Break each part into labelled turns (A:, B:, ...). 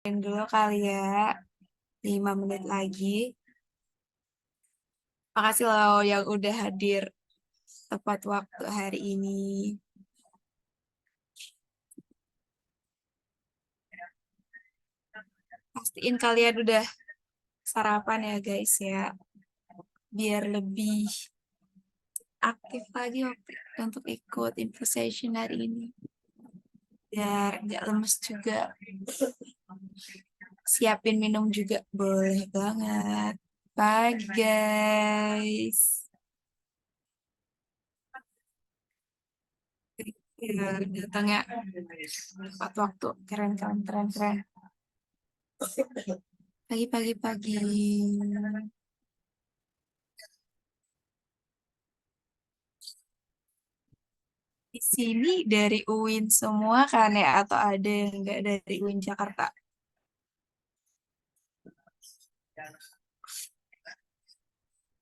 A: Dulu kali ya, 5 menit lagi. Makasih loh yang udah hadir tepat waktu hari ini. Pastiin kalian udah sarapan ya guys ya, biar lebih aktif lagi untuk ikut info session hari ini. Biar nggak lemes juga. Siapin minum juga boleh banget. Pagi guys. Ya, datangnya tepat waktu. Keren, keren, keren, keren. Pagi, pagi. Di sini dari UIN semua kan ya, atau ada yang nggak dari UIN Jakarta?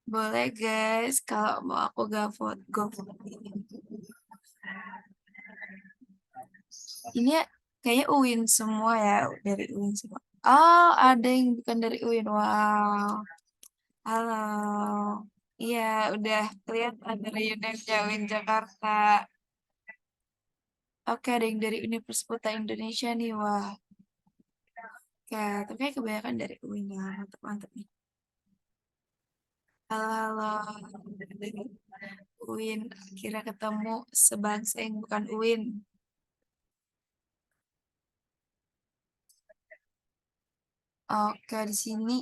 A: Boleh guys, kalau mau aku gak vote, go vote. Ini ya, kayaknya UIN semua ya, dari UIN semua. Oh, ada yang bukan dari UIN. Wow. Halo. Iya, udah kelihatan dari UNEF-nya UIN Jakarta. Oke, ada yang dari Universitas Indonesia nih. Wah, oke. Tapi kayak kebanyakan dari UIN ya. Mantap, mantap nih. Halo, halo. UIN, kira ketemu sebangsa yang bukan UIN. Oke, di sini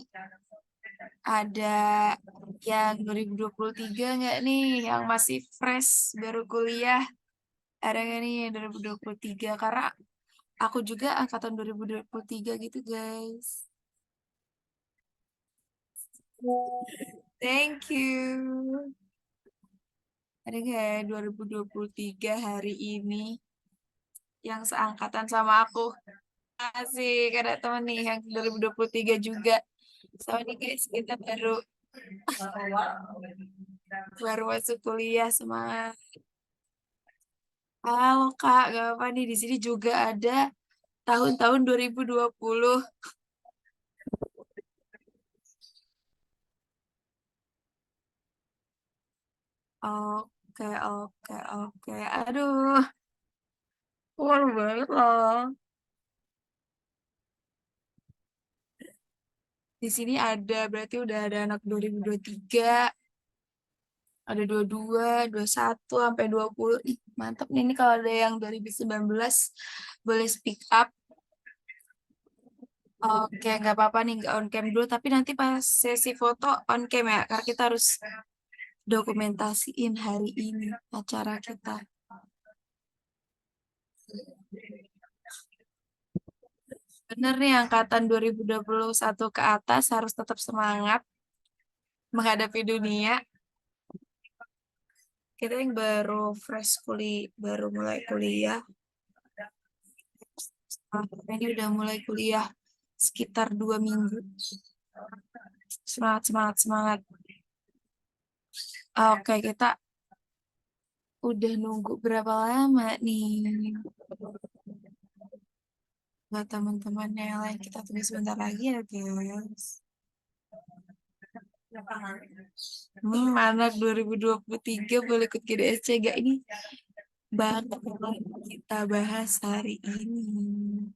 A: ada yang 2023 nggak nih, yang masih fresh, baru kuliah. Ada nggak nih yang 2023? Karena aku juga angkatan 2023 gitu, guys. Thank you. Ada nggak ya 2023 hari ini yang seangkatan sama aku? Asik, ada temen nih yang 2023 juga. Sama nih guys, kita baru masuk kuliah, semangat. Halo Kak, gak apa nih, di sini juga ada tahun-tahun 2020. Oke, oke, oke. Aduh, malu banget loh. Di sini ada, berarti udah ada anak 2023, ada 22, 21, sampai 20. Ih, mantap nih, ini kalau ada yang 2019, boleh speak up. Oke, nggak apa-apa nih, nggak on cam dulu, tapi nanti pas sesi foto on cam ya, karena kita harus dokumentasiin hari ini acara kita. Bener nih, angkatan 2021 ke atas harus tetap semangat menghadapi dunia. Kita yang baru fresh kuliah, baru mulai kuliah. Ini udah mulai kuliah sekitar 2 minggu. Semangat, semangat, semangat. Oke, kita udah nunggu berapa lama nih? Buat teman-teman yang lain, kita tunggu sebentar lagi ya, guys. Anak 2023 boleh ikut GDSC gak ini? Banget yang kita bahas hari ini.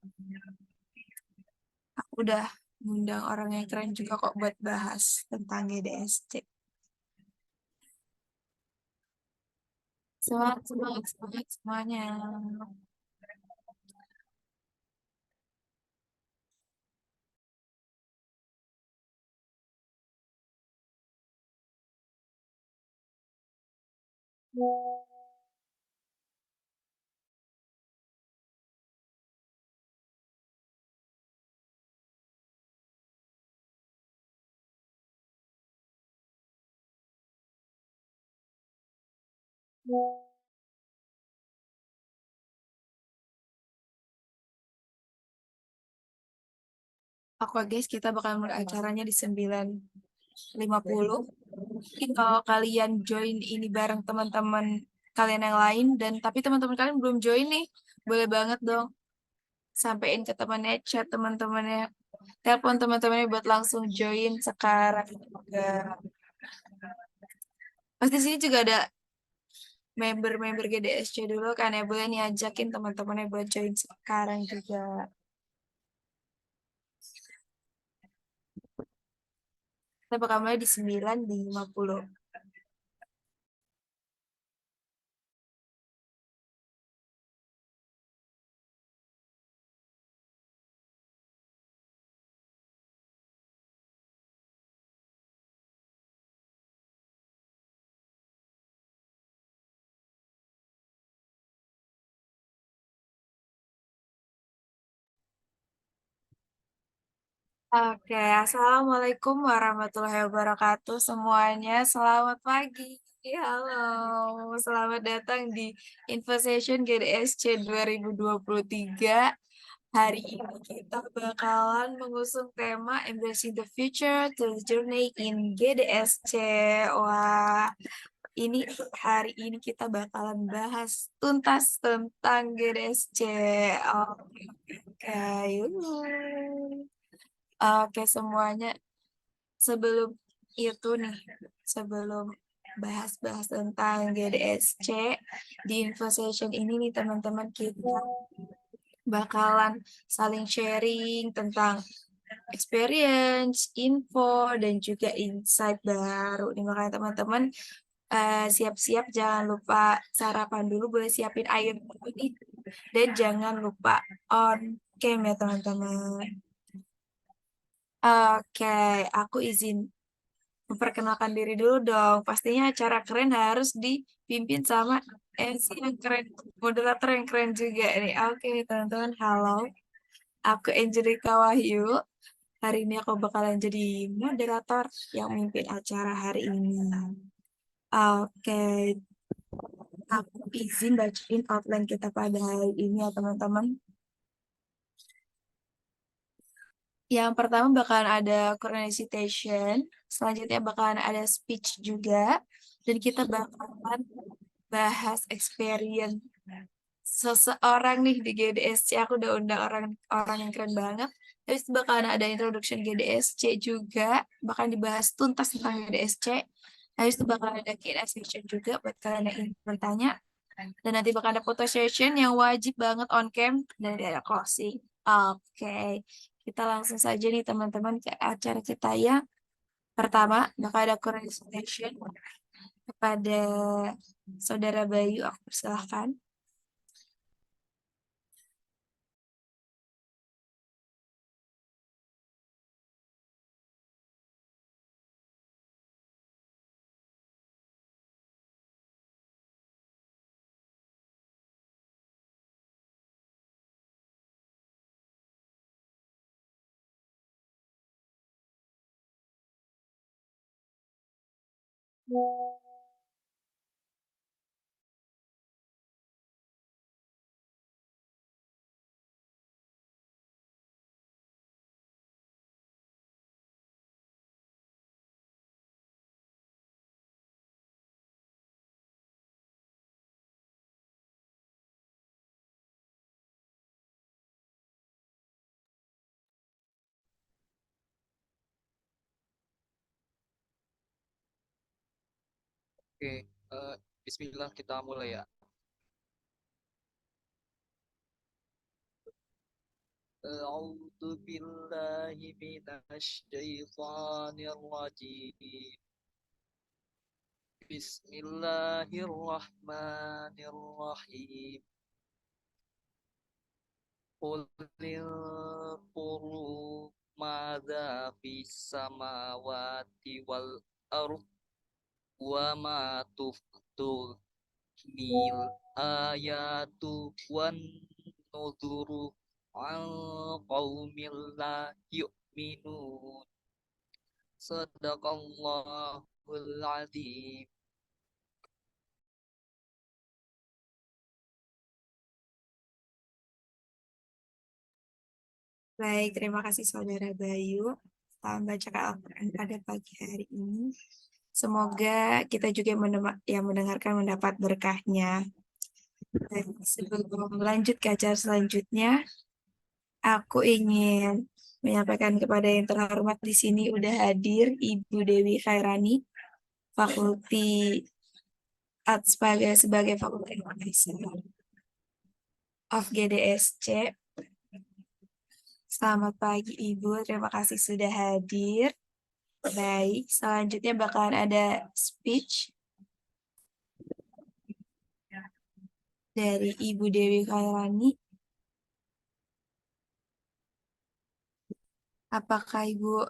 A: Aku udah ngundang orang yang keren juga kok buat bahas tentang GDSC. Semangat, semangat, semangat semuanya. Oke guys, kita bakal mulai acaranya di 9:50. Mungkin kalau kalian join ini bareng teman-teman kalian yang lain, dan tapi teman-teman kalian belum join nih, boleh banget dong sampein ke temannya, chat teman-temannya, telepon teman-temannya buat langsung join sekarang juga. Pasti sini juga ada member-member GDSC dulu kan ya, boleh nih ajakin teman-temannya buat join sekarang juga. Kita bakal mulai di 9.50. Oke, Assalamualaikum warahmatullahi wabarakatuh semuanya. Selamat pagi. Halo, selamat datang di Info Session GDSC 2023. Hari ini kita bakalan mengusung tema Embracing the Future to the Journey in GDSC. Wah, ini hari ini kita bakalan bahas tuntas tentang GDSC. Oke, oke, yuk. Oke semuanya, sebelum itu nih, sebelum bahas-bahas tentang GDSC di Info Session ini nih teman-teman, kita bakalan saling sharing tentang experience, info, dan juga insight baru. Nih makanya teman-teman siap-siap, jangan lupa sarapan dulu, boleh siapin air dulu nih, dan jangan lupa on cam ya teman-teman. Oke, aku izin memperkenalkan diri dulu dong. Pastinya acara keren harus dipimpin sama MC yang keren, moderator yang keren juga nih. Oke, teman-teman, halo. Aku Angelika Wahyu. Hari ini aku bakalan jadi moderator yang memimpin acara hari ini. Oke, aku izin bacain outline kita pada hari ini ya, teman-teman. Yang pertama bakalan ada Korean recitation, selanjutnya bakalan ada speech juga, dan kita bakalan bahas experience seseorang nih di GDSC. Aku udah undang orang orang yang keren banget. Terus bakalan ada introduction GDSC juga, bahkan dibahas tuntas tentang GDSC. Habis itu bakal ada Q&A session juga buat kalian yang ingin bertanya. Dan nanti bakal ada photo session yang wajib banget on cam, dan ada closing. Oke, kita langsung saja nih teman-teman ke acara kita yang pertama. Bakal ada Korean session kepada Saudara Bayu, aku persilahkan.
B: Oke, Bismillah kita mulai ya. A'udzu billahi minasy syaithanir rajim. Bismillahirrahmanirrahim. Qul qulu madza fis samawati wal ardh wa ma tuftu nil ayatu wan nuzuru an qaumil la yu'minun. Sadaqallahul azim.
A: Baik, terima kasih Saudara Bayu. Salam baca Al-Quran pada pagi hari ini. Semoga kita juga yang mendengarkan mendapat berkahnya. Dan sebelum lanjut ke acara selanjutnya, Aku ingin menyampaikan kepada yang terhormat di sini udah hadir Ibu Dewi Khairani, Fakulti sebagai Fakulti Advisor of GDSC. Selamat pagi Ibu, terima kasih sudah hadir. Baik, selanjutnya bakalan ada speech dari Ibu Dewi Khairani. Apakah Ibu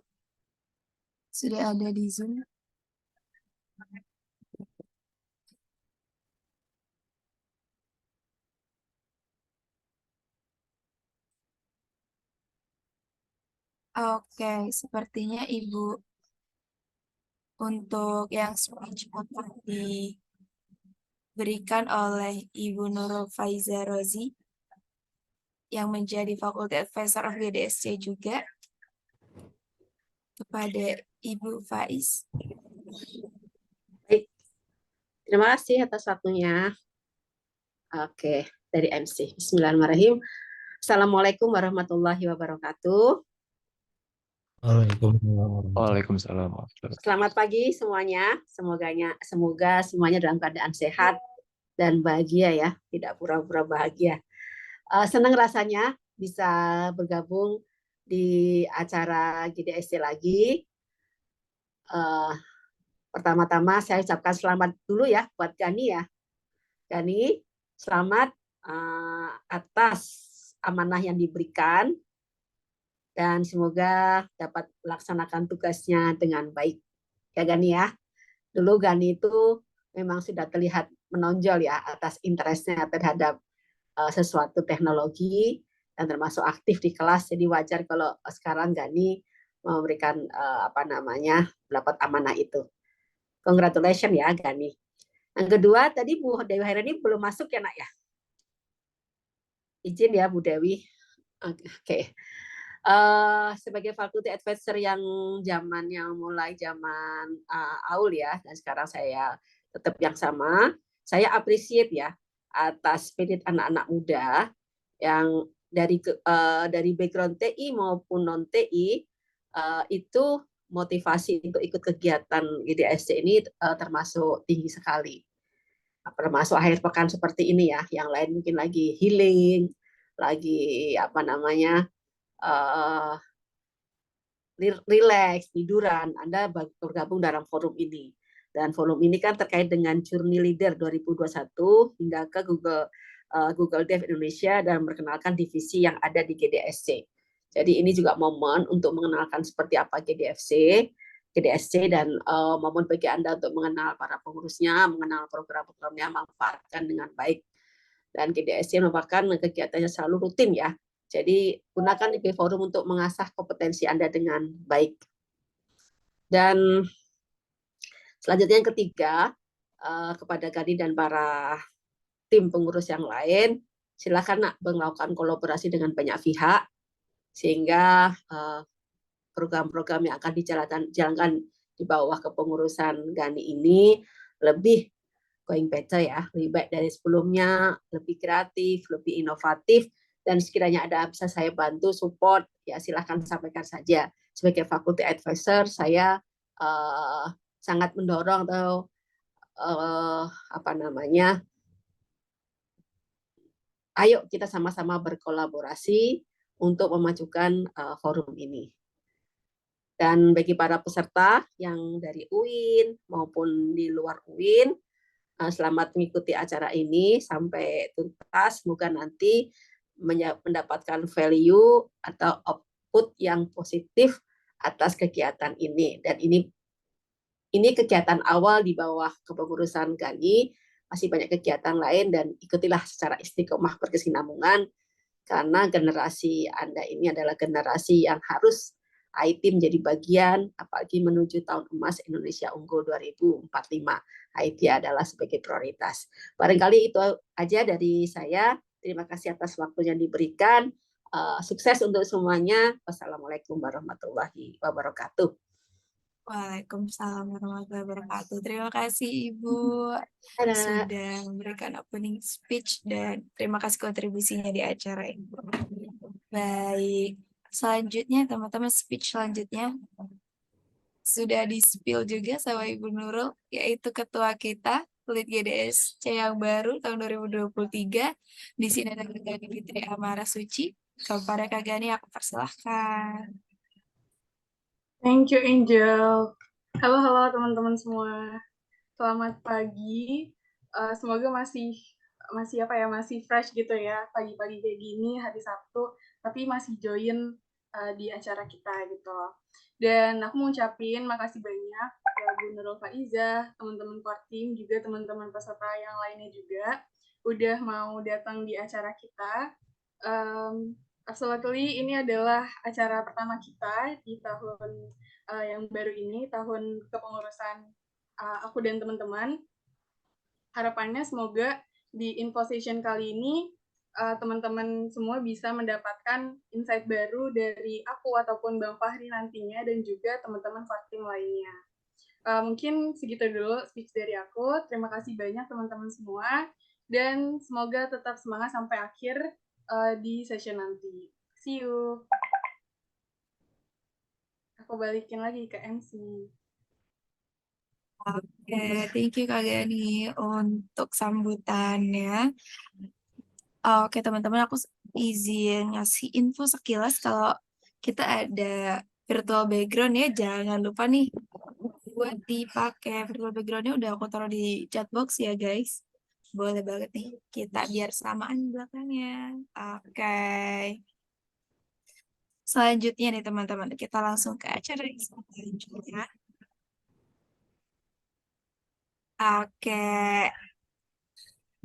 A: sudah ada di Zoom? Oke, sepertinya Ibu untuk yang speech akan diberikan oleh Ibu Nurul Faiza Rozi yang menjadi Faculty Advisor of GDSC juga. Kepada Ibu Faiz.
C: Baik, terima kasih atas waktunya. Oke, dari MC. Bismillahirrahmanirrahim. Assalamualaikum warahmatullahi wabarakatuh.
D: Waalaikumsalam.
C: Selamat pagi semuanya. Semoga semuanya dalam keadaan sehat dan bahagia ya, tidak pura-pura bahagia. Senang rasanya bisa bergabung di acara GDSC lagi. Pertama-tama saya ucapkan selamat dulu ya buat Gani ya. Gani, selamat atas amanah yang diberikan dan semoga dapat melaksanakan tugasnya dengan baik. Ya Gani ya. Dulu Gani itu memang sudah terlihat menonjol ya atas interestnya terhadap sesuatu teknologi dan termasuk aktif di kelas. Jadi wajar kalau sekarang Gani memberikan dapat amanah itu. Congratulations ya Gani. Yang kedua tadi Bu Dewi Hairani belum masuk ya nak ya. Izin ya Bu Dewi. Oke. Sebagai faculty advisor yang mulai zaman Aul ya, dan sekarang saya tetap yang sama, saya appreciate ya atas spirit anak-anak muda yang dari background TI maupun non TI itu motivasi untuk ikut kegiatan GDSC ini termasuk tinggi sekali. Termasuk akhir pekan seperti ini ya, yang lain mungkin lagi healing, lagi relax, tiduran, Anda bergabung dalam forum ini. Dan forum ini kan terkait dengan Journey Leader 2021 hingga ke Google Dev Indonesia dan memperkenalkan divisi yang ada di GDSC. Jadi ini juga momen untuk mengenalkan seperti apa GDSC dan momen bagi Anda untuk mengenal para pengurusnya, mengenal program-programnya, manfaatkan dengan baik. Dan GDSC merupakan kegiatannya selalu rutin ya. Jadi gunakan IP Forum untuk mengasah kompetensi Anda dengan baik. Dan selanjutnya yang ketiga, kepada Gani dan para tim pengurus yang lain, silakan melakukan kolaborasi dengan banyak pihak, sehingga program-program yang akan dijalankan di bawah kepengurusan Gani ini lebih going better ya, lebih baik dari sebelumnya, lebih kreatif, lebih inovatif, dan sekiranya ada bisa saya bantu support ya silahkan sampaikan saja. Sebagai faculty advisor saya sangat mendorong atau ayo kita sama-sama berkolaborasi untuk memajukan forum ini. Dan bagi para peserta yang dari UIN maupun di luar UIN, selamat mengikuti acara ini sampai tuntas. Semoga nanti mendapatkan value atau output yang positif atas kegiatan ini. Dan ini kegiatan awal di bawah kepengurusan Gani, masih banyak kegiatan lain dan ikutilah secara istiqomah berkesinambungan karena generasi Anda ini adalah generasi yang harus IT menjadi bagian, apalagi menuju tahun emas Indonesia Unggul 2045. IT adalah sebagai prioritas. Barangkali itu aja dari saya. Terima kasih atas waktu yang diberikan. Sukses untuk semuanya. Wassalamualaikum warahmatullahi wabarakatuh.
A: Waalaikumsalam warahmatullahi wabarakatuh. Terima kasih Ibu
C: Ada.
A: sudah memberikan opening speech dan terima kasih kontribusinya di acara ini. Baik, selanjutnya teman-teman speech selanjutnya sudah di-spill juga sama Ibu Nurul, yaitu ketua kita, Lead GDSC yang baru tahun 2023. Di sini ada Kak Gani Fitri Amara Suci. Kepada Kak Gani, aku persilahkan.
E: Thank you, Angel. Halo teman-teman semua. Selamat pagi. Semoga masih masih fresh gitu ya pagi-pagi kayak gini hari Sabtu, tapi masih join di acara kita gitu. Dan aku mau ucapin makasih banyak ke Bu Nurul Faizah, teman-teman core team, juga teman-teman peserta yang lainnya juga udah mau datang di acara kita. Absolutely, ini adalah acara pertama kita di tahun yang baru ini, tahun kepengurusan aku dan teman-teman. Harapannya semoga di info session kali ini teman-teman semua bisa mendapatkan insight baru dari aku ataupun Bang Fahri nantinya dan juga teman-teman core team lainnya. Mungkin segitu dulu speech dari aku. Terima kasih banyak teman-teman semua dan semoga tetap semangat sampai akhir di session nanti. See you. Aku balikin lagi ke MC.
A: Oke, thank you Kak Gani untuk sambutannya. Oke teman-teman, aku izin ngasih info sekilas kalau kita ada virtual background ya. Jangan lupa nih buat dipakai. Virtual backgroundnya udah aku taruh di chat box ya guys. Boleh banget nih kita biar samaan belakangnya. Oke. Selanjutnya nih teman-teman, kita langsung ke acara yang selanjutnya. Oke.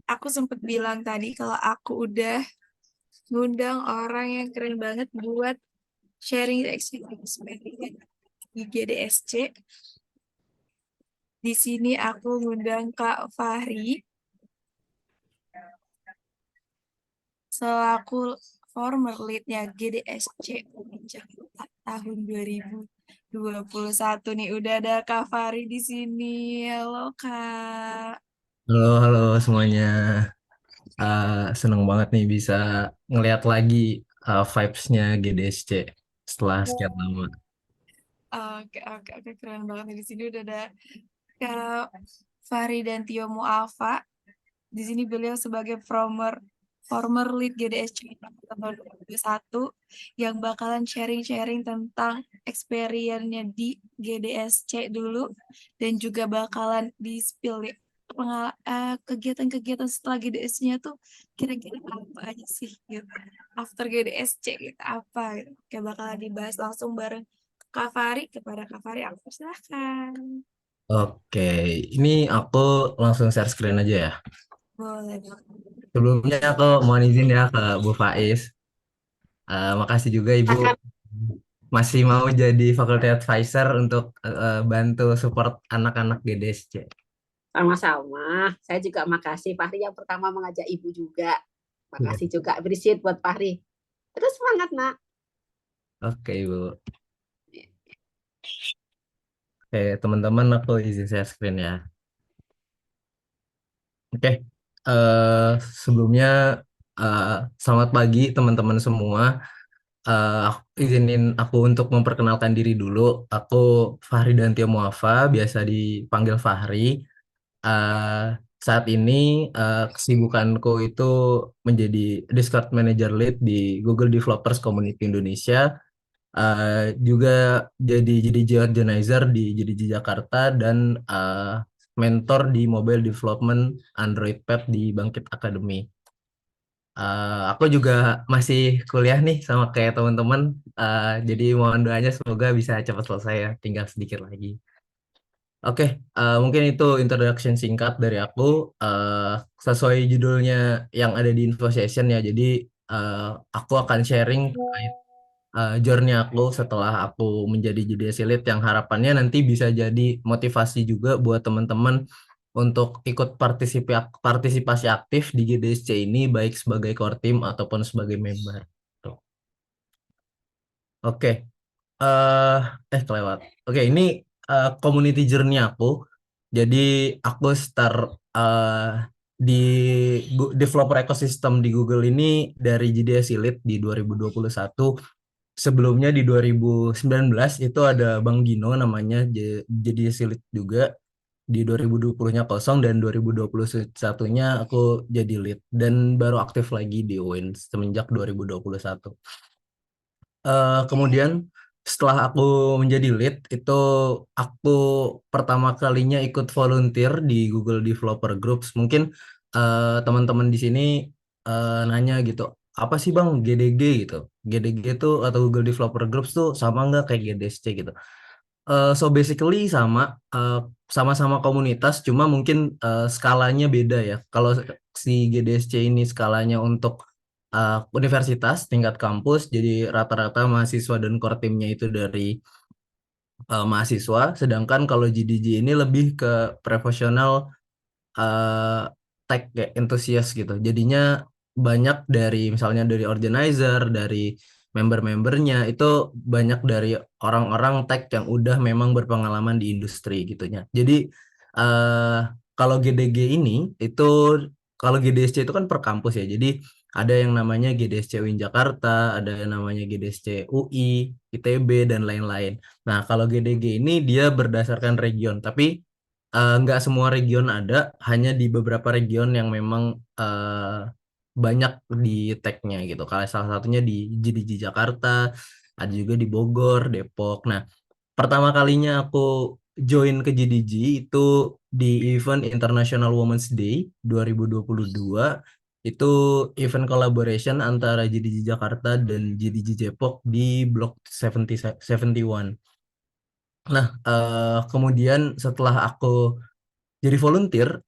A: Aku sempat bilang tadi kalau aku udah ngundang orang yang keren banget buat sharing experience di GDSC. Di sini aku ngundang Kak Fahri selaku former lead-nya GDSC Jakarta tahun 2021 nih. Udah ada Kak Fahri di sini. Halo Kak.
D: Halo semuanya. Seneng banget nih bisa ngeliat lagi vibes-nya GDSC setelah sekian lama.
A: Oke, keren banget nih. Di sini udah ada Kak Fahri dan Tio Muafa. Di sini beliau sebagai former lead GDSC tahun 2021 yang bakalan sharing-sharing tentang experience-nya di GDSC dulu dan juga bakalan di-spill ya, kegiatan-kegiatan setelah GDSC-nya tuh kira-kira apa aja sih gitu. After GDSC gitu, apa gitu. Kayak bakalan dibahas langsung bareng Kak Fahri. Kepada Kak Fahri, aku persilahkan.
D: Oke, ini aku langsung share screen aja ya.
A: Boleh.
D: Sebelumnya aku mohon izin ya ke Bu Faiz. Makasih juga Ibu masih mau jadi faculty advisor untuk bantu support anak-anak GDSC.
C: Sama-sama. Saya juga makasih Fahri yang pertama mengajak Ibu juga. Makasih juga appreciate buat Fahri. Terus semangat, Nak.
D: Oke, Ibu. Oke, teman-teman aku izin share screen ya. Oke, sebelumnya selamat pagi teman-teman semua. Izinin aku untuk memperkenalkan diri dulu. Aku Fahri Dantio Muafa, biasa dipanggil Fahri. Saat ini kesibukanku itu menjadi Discord Manager Lead di Google Developers Community Indonesia. Juga jadi JDG Organizer di JDG Jakarta dan mentor di Mobile Development Android Pad di Bangkit Academy. Aku juga masih kuliah nih sama kayak teman-teman, jadi mohon doanya semoga bisa cepat selesai ya, tinggal sedikit lagi. Oke, mungkin itu introduction singkat dari aku. Sesuai judulnya yang ada di info session ya, jadi aku akan sharing terkait journey aku setelah aku menjadi JDSC Lead yang harapannya nanti bisa jadi motivasi juga buat teman-teman untuk ikut partisipasi aktif di GDSC ini baik sebagai core team ataupun sebagai member. Tuh. Oke, kelewat. Oke, ini community journey aku. Jadi aku start di developer ecosystem di Google ini dari JDS Elite di 2021. Sebelumnya di 2019 itu ada Bang Gino namanya, JDS Elite juga. Di 2020-nya kosong dan 2021-nya aku jadi lead dan baru aktif lagi di UIN semenjak 2021. Kemudian setelah aku menjadi lead itu aku pertama kalinya ikut volunteer di Google Developer Groups. Mungkin teman-teman di sini nanya gitu, apa sih Bang GDG gitu? GDG itu atau Google Developer Groups tuh sama nggak kayak GDSC gitu? So basically sama-sama komunitas, cuma mungkin skalanya beda ya. Kalau si GDSC ini skalanya untuk universitas tingkat kampus, jadi rata-rata mahasiswa dan core timnya itu dari mahasiswa. Sedangkan kalau GDG ini lebih ke profesional tech kayak entusias gitu. Jadinya banyak dari misalnya dari organizer, dari member-membernya itu banyak dari orang-orang tech yang udah memang berpengalaman di industri gitunya. Jadi eh kalau GDG ini itu kalau GDSC itu kan per kampus ya. Jadi ada yang namanya GDSC UIN Jakarta, ada yang namanya GDSC UI, ITB dan lain-lain. Nah, kalau GDG ini dia berdasarkan region, tapi nggak semua region ada, hanya di beberapa region yang memang banyak di tag-nya gitu. Kalau salah satunya di JDG Jakarta, ada juga di Bogor, Depok. Nah, pertama kalinya aku join ke JDG itu di event International Women's Day 2022. Itu event collaboration antara JDG Jakarta dan JDG Depok di Blok 71. Nah, kemudian setelah aku jadi volunteer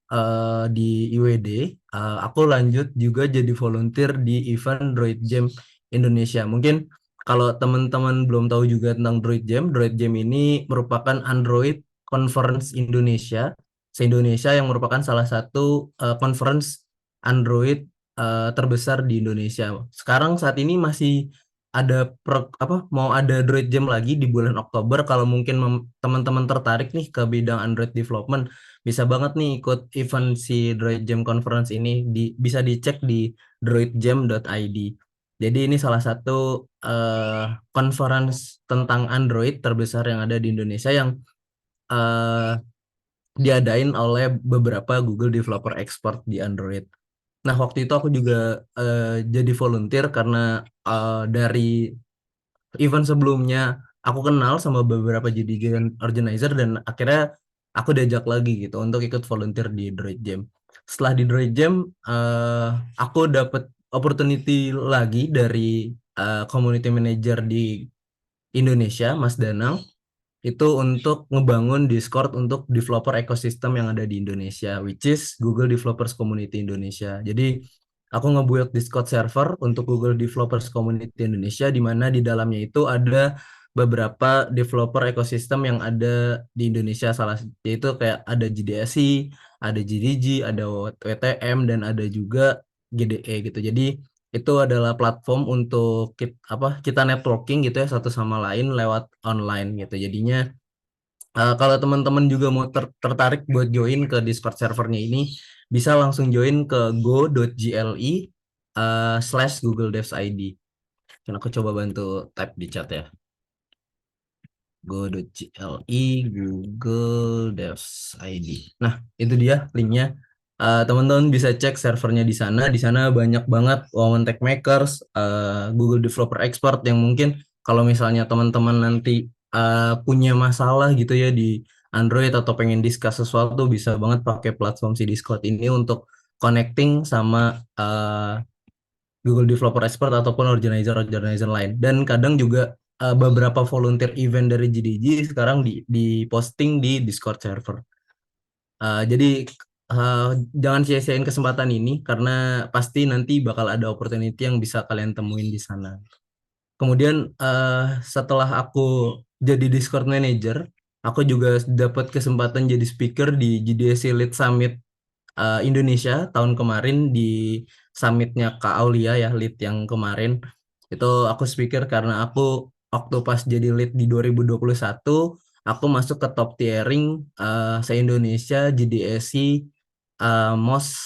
D: di IWD, aku lanjut juga jadi volunteer di event Droid Jam Indonesia. Mungkin kalau teman-teman belum tahu juga tentang Droid Jam ini merupakan Android Conference Indonesia, se-Indonesia yang merupakan salah satu conference Android terbesar di Indonesia. Sekarang saat ini masih ada mau ada Droid Jam lagi di bulan Oktober. Kalau mungkin teman-teman tertarik nih ke bidang Android development, bisa banget nih ikut event si Droid Jam Conference ini, bisa dicek di droidjam.id. Jadi ini salah satu conference tentang Android terbesar yang ada di Indonesia yang diadain oleh beberapa Google Developer Expert di Android. Nah, waktu itu aku juga jadi volunteer karena dari event sebelumnya aku kenal sama beberapa jadi organizer dan akhirnya aku diajak lagi gitu untuk ikut volunteer di Droid Jam. Setelah di Droid Jam, aku dapat opportunity lagi dari community manager di Indonesia, Mas Danang, itu untuk ngebangun Discord untuk developer ekosistem yang ada di Indonesia, which is Google Developers Community Indonesia. Jadi aku ngebuat Discord server untuk Google Developers Community Indonesia, di mana di dalamnya itu ada beberapa developer ekosistem yang ada di Indonesia, salah yaitu kayak ada JDSI, ada GDG, ada WTM, dan ada juga GDE gitu. Jadi itu adalah platform untuk kita networking gitu ya satu sama lain lewat online gitu. Jadinya kalau teman-teman juga mau tertarik buat join ke Discord servernya ini, bisa langsung join ke go.gle/Google Devs ID. Dan aku coba bantu type di chat ya. Go.gle Google Devs ID. Nah, itu dia linknya. Teman-teman bisa cek servernya di sana. Di sana banyak banget women tech makers, Google Developer Expert yang mungkin kalau misalnya teman-teman nanti punya masalah gitu ya di Android atau pengen discuss sesuatu, bisa banget pakai platform si Discord ini untuk connecting sama Google Developer Expert ataupun organizer-organizer lain. Dan kadang juga beberapa volunteer event dari GDG sekarang di posting di Discord server. Jadi jangan sia-siain kesempatan ini karena pasti nanti bakal ada opportunity yang bisa kalian temuin di sana. Kemudian setelah aku jadi Discord Manager, aku juga dapat kesempatan jadi speaker di GDC Lead Summit Indonesia tahun kemarin, di summitnya Kak Aulia ya, lead yang kemarin. Itu aku speaker karena aku waktu pas jadi lead di 2021, aku masuk ke top tiering se-Indonesia GDSC most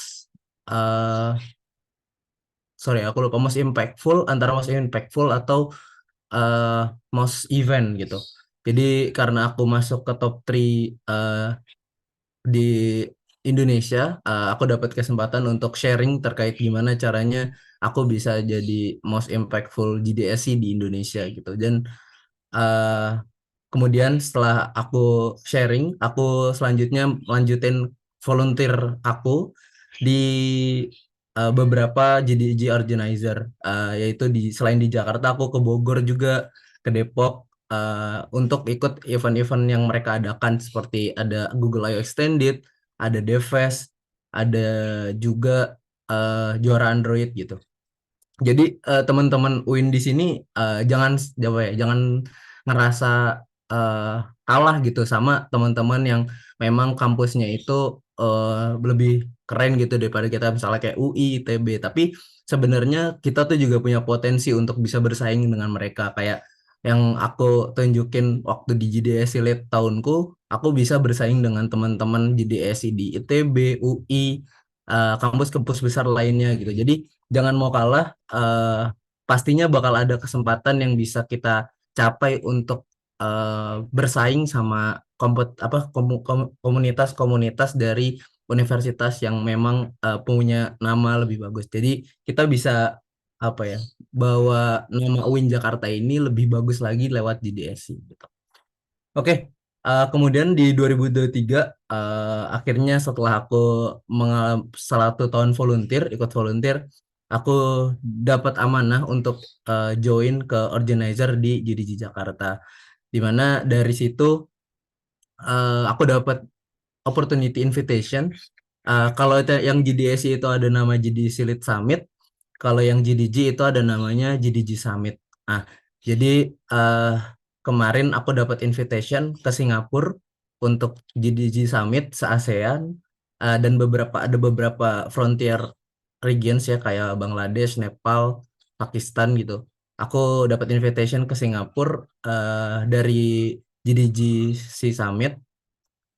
D: sorry aku lupa, most impactful, antara most impactful atau most event gitu. Jadi karena aku masuk ke top 3 di Indonesia, aku dapat kesempatan untuk sharing terkait gimana caranya aku bisa jadi most impactful GDSC di Indonesia gitu. Dan kemudian setelah aku sharing, aku selanjutnya lanjutin volunteer aku di beberapa GDG organizer, yaitu selain di Jakarta, aku ke Bogor juga, ke Depok, untuk ikut event-event yang mereka adakan seperti ada Google I/O Extended, ada Devfest, ada juga juara Android gitu. Jadi teman-teman UIN di sini jangan ngerasa kalah gitu sama teman-teman yang memang kampusnya itu lebih keren gitu daripada kita, misalnya kayak UI, ITB. Tapi sebenarnya kita tuh juga punya potensi untuk bisa bersaing dengan mereka. Kayak yang aku tunjukin waktu di GDSI Late tahunku, aku bisa bersaing dengan teman-teman GDSI di ITB, UI, kampus-kampus besar lainnya gitu. Jadi jangan mau kalah, pastinya bakal ada kesempatan yang bisa kita capai untuk bersaing sama komunitas-komunitas dari universitas yang memang punya nama lebih bagus. Jadi kita bisa bawa nama UIN Jakarta ini lebih bagus lagi lewat GDSI gitu. Oke, kemudian di 2023 akhirnya setelah aku mengalami 1 tahun ikut volunteer, aku dapat amanah untuk join ke organizer di GDG Jakarta. Dimana dari situ aku dapat opportunity invitation. Kalau yang GDSI itu ada nama GDC Lead Summit, kalau yang GDG itu ada namanya GDG Summit. Nah, jadi kemarin aku dapat invitation ke Singapura untuk GDG Summit se-ASEAN, dan ada beberapa frontier regions ya kayak Bangladesh, Nepal, Pakistan gitu. Aku dapat invitation ke Singapura dari GDG Summit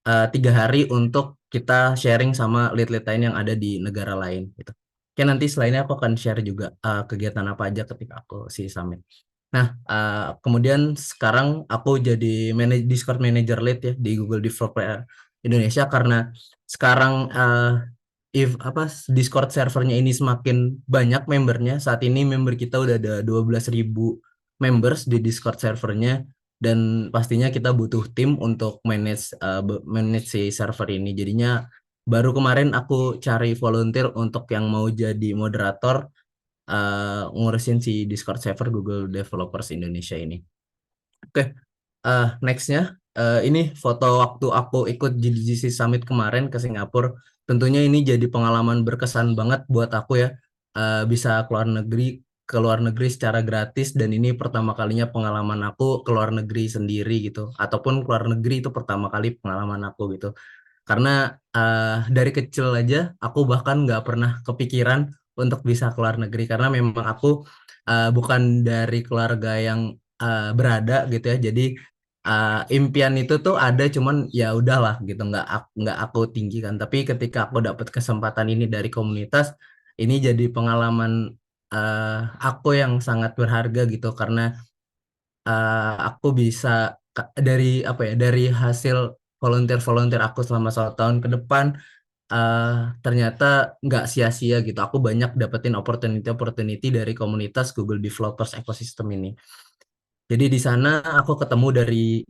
D: 3 hari untuk kita sharing sama lead-lead lain yang ada di negara lain gitu. Oke, nanti selainnya aku akan share juga kegiatan apa aja ketika aku summit. Nah, kemudian sekarang aku jadi Discord Manager Lead ya di Google Developer Indonesia, karena sekarang Discord servernya ini semakin banyak membernya. Saat ini member kita udah ada 12.000 members di Discord servernya, dan pastinya kita butuh tim untuk manage si server ini. Jadinya baru kemarin aku cari volunteer untuk yang mau jadi moderator ngurusin si Discord server Google Developers Indonesia ini. Oke, nextnya ini foto waktu aku ikut GDC Summit kemarin ke Singapura. Tentunya ini jadi pengalaman berkesan banget buat aku ya, bisa ke luar negeri secara gratis, dan ini pertama kalinya pengalaman aku ke luar negeri sendiri gitu, ataupun ke luar negeri itu pertama kali pengalaman aku gitu. Karena dari kecil aja aku bahkan nggak pernah kepikiran untuk bisa ke luar negeri, karena memang aku bukan dari keluarga yang berada gitu ya. Jadi impian itu tuh ada, cuman ya udahlah gitu, nggak aku tinggikan. Tapi ketika aku dapat kesempatan ini dari komunitas ini, jadi pengalaman aku yang sangat berharga gitu, karena aku bisa dari hasil volunteer aku selama 1 tahun ke depan, ternyata nggak sia-sia gitu. Aku banyak dapetin opportunity dari komunitas Google Developers Ecosystem ini. Jadi di sana aku ketemu dari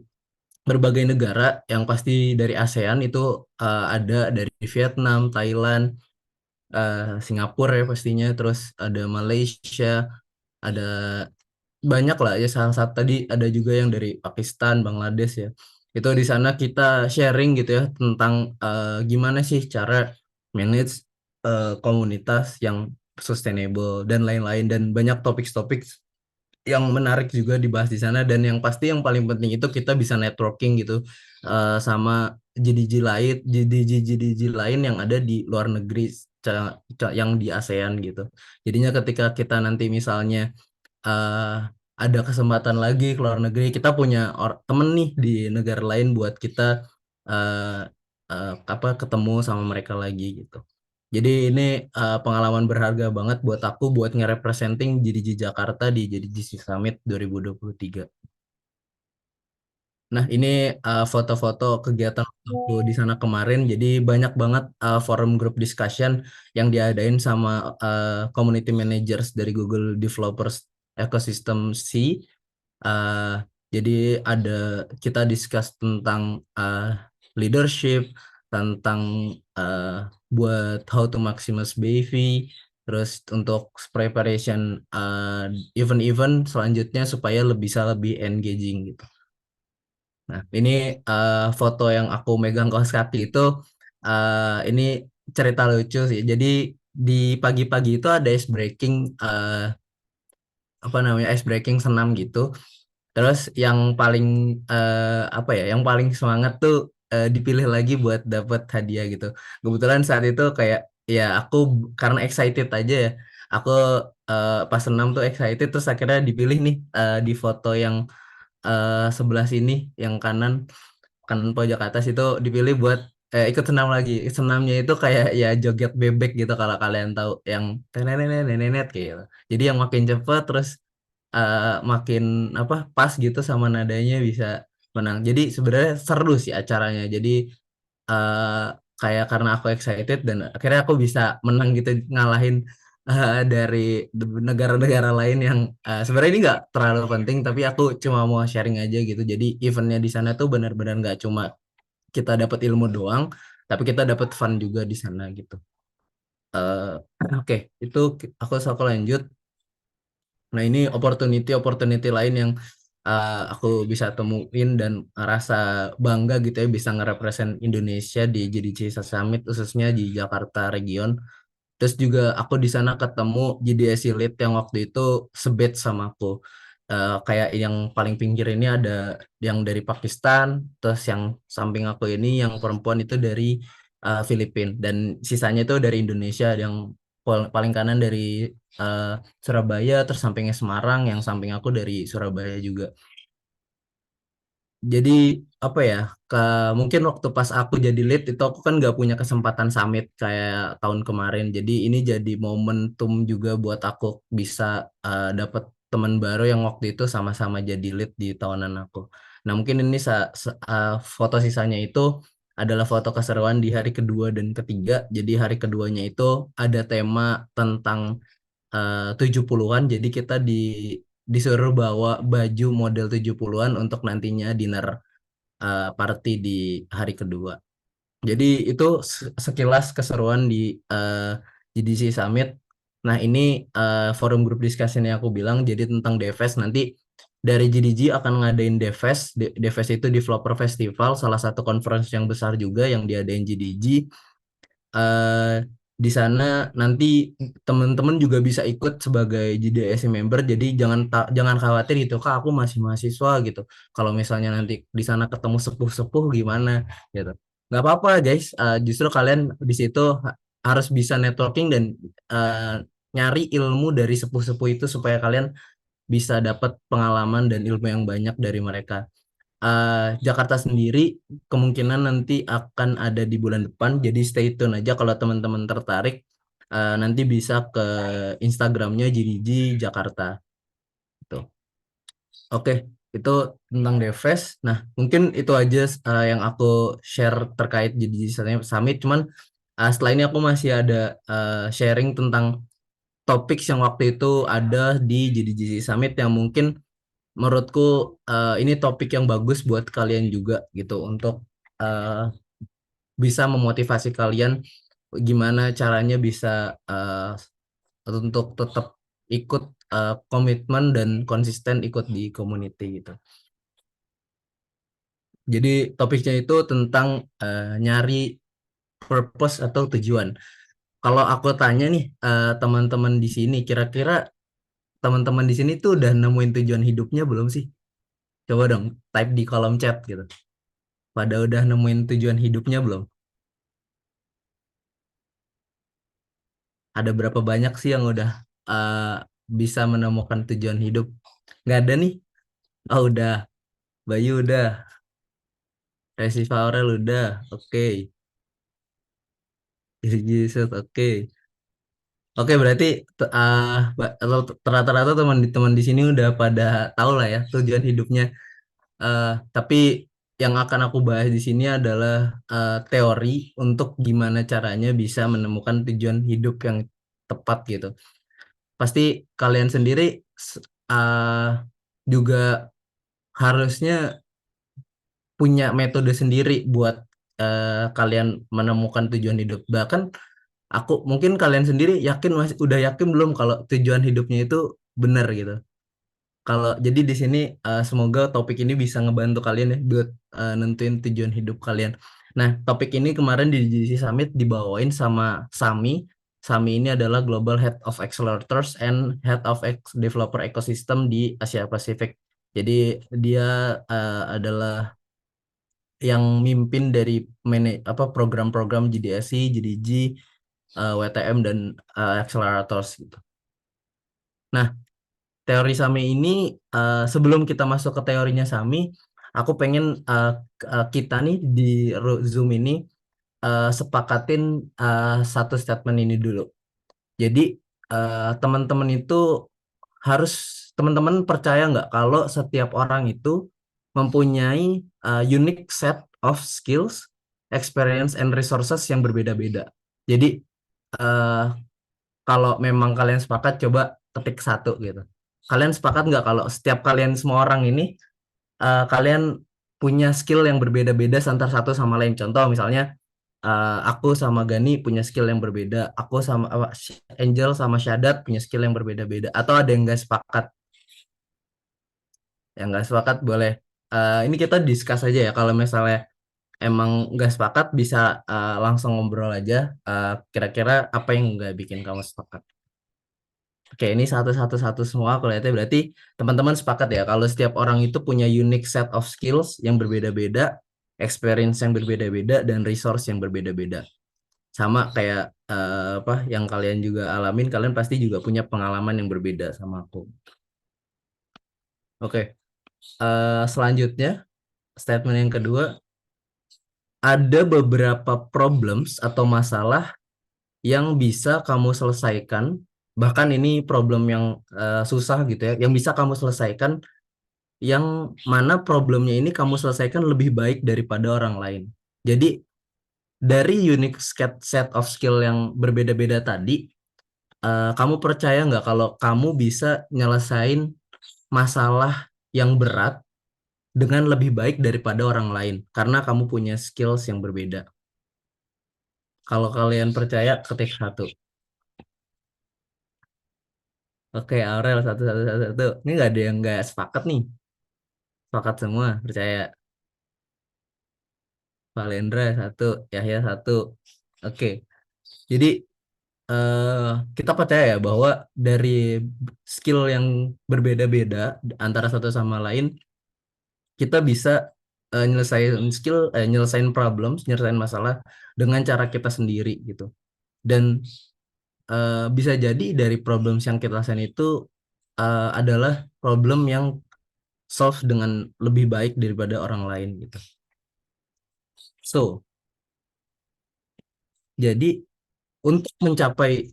D: berbagai negara, yang pasti dari ASEAN itu ada dari Vietnam, Thailand, Singapura ya pastinya, terus ada Malaysia, ada banyak lah ya. Salah satu tadi ada juga yang dari Pakistan, Bangladesh ya. Itu di sana kita sharing gitu ya tentang gimana sih cara manage komunitas yang sustainable dan lain-lain, dan banyak topik-topik yang menarik juga dibahas di sana. Dan yang pasti yang paling penting itu kita bisa networking gitu sama GDG lain yang ada di luar negeri, yang di ASEAN gitu. Jadinya ketika kita nanti misalnya ada kesempatan lagi ke luar negeri, kita punya temen nih di negara lain buat kita eh, apa ketemu sama mereka lagi gitu. Jadi ini pengalaman berharga banget buat aku buat nge-representing JDG Jakarta di JDG Summit 2023. Nah, ini foto-foto kegiatan aku di sana kemarin. Jadi banyak banget forum group discussion yang diadain sama community managers dari Google Developers Ecosystem C. Uh, jadi kita discuss tentang leadership, tentang buat how to maximize BV, terus untuk preparation event-event selanjutnya supaya bisa lebih engaging gitu. Nah, ini foto yang aku megang kaos kaki itu ini cerita lucu sih. Jadi di pagi-pagi itu ada ice breaking apa namanya ice breaking senam gitu. Terus yang paling apa ya, yang paling semangat tuh dipilih lagi buat dapet hadiah gitu. Kebetulan saat itu kayak ya aku karena excited aja ya. Aku pas senam tuh excited terus akhirnya dipilih nih di foto yang sebelah sini yang kanan pojok atas itu dipilih buat ikut senam lagi. Senamnya itu kayak ya joget bebek gitu kalau kalian tahu yang tenenet gitu. Jadi yang makin cepet terus makin apa pas gitu sama nadanya bisa menang. Jadi sebenarnya seru sih acaranya. Jadi eh, kayak karena aku excited dan akhirnya aku bisa menang gitu ngalahin dari negara-negara lain yang sebenarnya ini nggak terlalu penting tapi aku cuma mau sharing aja gitu. Jadi eventnya di sana tuh benar-benar nggak cuma kita dapat ilmu doang, tapi kita dapat fun juga di sana gitu. Eh, Oke, itu aku lanjut. Nah, ini opportunity lain yang aku bisa temuin dan rasa bangga gitu ya bisa ngerepresent Indonesia di GDC Summit khususnya di Jakarta region. Terus juga aku di sana ketemu GDS Elite yang waktu itu sebet sama aku. Kayak yang paling pinggir ini ada yang dari Pakistan, terus yang samping aku ini yang perempuan itu dari Filipina dan sisanya itu dari Indonesia yang paling kanan dari eh, Surabaya, terus sampingnya Semarang, yang samping aku dari Surabaya juga. Jadi apa ya, mungkin waktu pas aku jadi lead itu aku kan nggak punya kesempatan summit kayak tahun kemarin. Jadi ini jadi momentum juga buat aku bisa dapet teman baru yang waktu itu sama-sama jadi lead di tahunan aku. Nah mungkin ini foto sisanya itu adalah foto keseruan di hari kedua dan ketiga. Jadi hari keduanya itu ada tema tentang 70-an. Jadi kita disuruh bawa baju model 70-an untuk nantinya dinner party di hari kedua. Jadi itu sekilas keseruan di GDC Summit. Nah, ini forum group discussion yang aku bilang jadi tentang Devest nanti dari GDG akan ngadain Devest. Devest itu Developer Festival, salah satu conference yang besar juga yang diadain GDG. eh di sana nanti teman-teman juga bisa ikut sebagai JDSC member. Jadi jangan khawatir gitu, Kak, aku masih mahasiswa gitu. Kalau misalnya nanti di sana ketemu sepuh-sepuh gimana gitu. Nggak apa-apa, guys. Justru kalian di situ harus bisa networking dan eh, nyari ilmu dari sepuh-sepuh itu supaya kalian bisa dapat pengalaman dan ilmu yang banyak dari mereka. Jakarta sendiri kemungkinan nanti akan ada di bulan depan, jadi stay tune aja kalau teman-teman tertarik. Nanti bisa ke Instagramnya GDG Jakarta. Gitu. Oke, itu tentang Devest. Nah, mungkin itu aja yang aku share terkait GDG Summit. Cuman setelah ini aku masih ada sharing tentang topik yang waktu itu ada di GDG Summit yang mungkin menurutku ini topik yang bagus buat kalian juga gitu untuk uh, bisa memotivasi kalian gimana caranya bisa untuk tetap ikut komitmen dan konsisten ikut di community gitu. Jadi topiknya itu tentang nyari purpose atau tujuan. Kalau aku tanya nih teman-teman di sini, kira-kira teman-teman di sini tuh udah nemuin tujuan hidupnya belum sih? Coba dong type di kolom chat gitu. Pada udah nemuin tujuan hidupnya belum? Ada berapa banyak sih yang udah bisa menemukan tujuan hidup? Nggak ada nih. Oh udah, Bayu udah, Resifa Aurel udah, oke. Jesus, oke. Oke, berarti rata-rata teman di sini udah pada tahu lah ya tujuan hidupnya. Tapi yang akan aku bahas di sini adalah teori untuk gimana caranya bisa menemukan tujuan hidup yang tepat gitu. Pasti kalian sendiri juga harusnya punya metode sendiri buat kalian menemukan tujuan hidup. Bahkan mungkin kalian sendiri udah yakin belum kalau tujuan hidupnya itu benar gitu. Kalau jadi di sini semoga topik ini bisa ngebantu kalian ya buat nentuin tujuan hidup kalian. Nah, topik ini kemarin di GDC Summit dibawain sama Sami. Sami ini adalah Global Head of Accelerators and Head of Developer Ecosystem di Asia Pacific. Jadi dia adalah yang mimpin dari program-program GDSC, GDG, WTM dan Accelerators gitu. Nah, teori Sami ini sebelum kita masuk ke teorinya Sami, aku pengen kita nih di Zoom ini sepakatin satu statement ini dulu. Jadi teman-teman itu teman-teman percaya nggak kalau setiap orang itu mempunyai unique set of skills, experience, and resources yang berbeda-beda. Jadi kalau memang kalian sepakat, coba ketik satu gitu. Kalian sepakat nggak kalau setiap kalian semua orang ini kalian punya skill yang berbeda-beda antara satu sama lain. Contoh misalnya aku sama Gani punya skill yang berbeda, aku sama Angel sama Syadat punya skill yang berbeda-beda. Atau ada yang nggak sepakat? Yang nggak sepakat boleh. Ini kita discuss aja ya. Kalau misalnya emang nggak sepakat bisa langsung ngobrol aja. Kira-kira apa yang nggak bikin kamu sepakat? Oke, ini satu-satu semua aku lihatnya berarti teman-teman sepakat ya kalau setiap orang itu punya unique set of skills yang berbeda-beda, experience yang berbeda-beda, dan resource yang berbeda-beda. Sama kayak yang kalian juga alamin, kalian pasti juga punya pengalaman yang berbeda sama aku. Oke, selanjutnya statement yang kedua, ada beberapa problems atau masalah yang bisa kamu selesaikan, bahkan ini problem yang susah gitu ya, yang bisa kamu selesaikan, yang mana problemnya ini kamu selesaikan lebih baik daripada orang lain. Jadi dari unique set of skill yang berbeda-beda tadi, kamu percaya nggak kalau kamu bisa nyelesain masalah yang berat dengan lebih baik daripada orang lain karena kamu punya skills yang berbeda. Kalau kalian percaya, ketik satu. Oke, Aurel satu. Ini nggak ada yang nggak sepakat nih. Sepakat semua, percaya. Valendra satu, Yahya satu. Oke, jadi kita percaya ya bahwa dari skill yang berbeda-beda antara satu sama lain, kita bisa nyelesain problems, nyelesain masalah dengan cara kita sendiri gitu. Dan bisa jadi dari problems yang kita rasain itu adalah problem yang solve dengan lebih baik daripada orang lain gitu. So, jadi untuk mencapai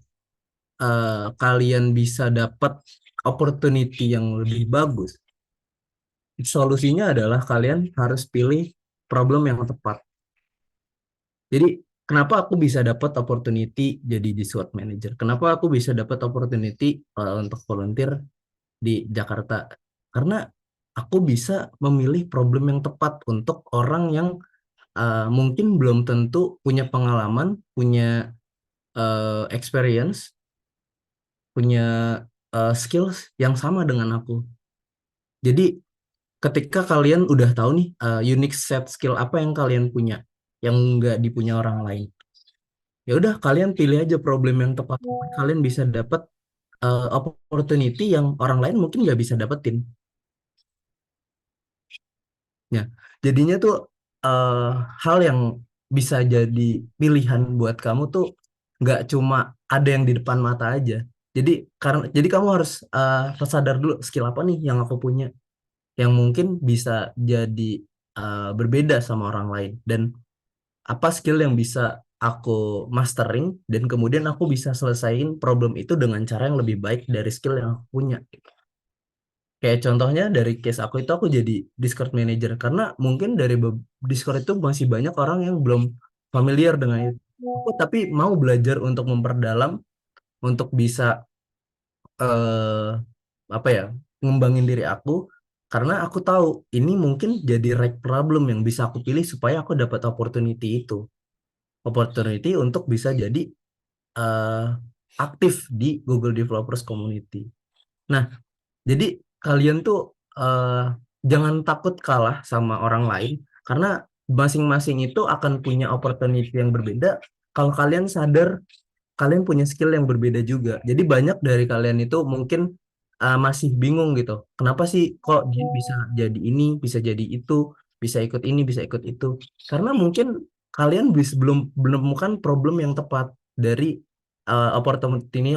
D: kalian bisa dapat opportunity yang lebih bagus, solusinya adalah kalian harus pilih problem yang tepat. Jadi kenapa aku bisa dapat opportunity jadi di SWOT manager? Kenapa aku bisa dapat opportunity untuk volunteer di Jakarta? Karena aku bisa memilih problem yang tepat untuk orang yang mungkin belum tentu punya pengalaman, punya experience, punya skills yang sama dengan aku. Jadi ketika kalian udah tahu nih unique set skill apa yang kalian punya, yang nggak dipunya orang lain, ya udah kalian pilih aja problem yang tepat. Kalian bisa dapat opportunity yang orang lain mungkin nggak bisa dapetin. Ya, jadinya tuh hal yang bisa jadi pilihan buat kamu tuh nggak cuma ada yang di depan mata aja, Jadi kamu harus sadar dulu skill apa nih yang aku punya, yang mungkin bisa jadi berbeda sama orang lain, dan apa skill yang bisa aku mastering, dan kemudian aku bisa selesaiin problem itu dengan cara yang lebih baik dari skill yang aku punya. Kayak contohnya dari case aku jadi Discord manager karena mungkin dari Discord itu masih banyak orang yang belum familiar dengan itu. Aku tapi mau belajar untuk memperdalam, untuk bisa eh apa ya, ngembangin diri aku, karena aku tahu ini mungkin jadi right problem yang bisa aku pilih supaya aku dapat opportunity untuk bisa jadi eh aktif di Google Developers Community. Nah, jadi kalian tuh jangan takut kalah sama orang lain, karena masing-masing itu akan punya opportunity yang berbeda. Kalau kalian sadar kalian punya skill yang berbeda juga. Jadi banyak dari kalian itu mungkin masih bingung gitu. Kenapa sih kok dia bisa jadi ini, bisa jadi itu, bisa ikut ini, bisa ikut itu? Karena mungkin kalian belum menemukan problem yang tepat dari opportunity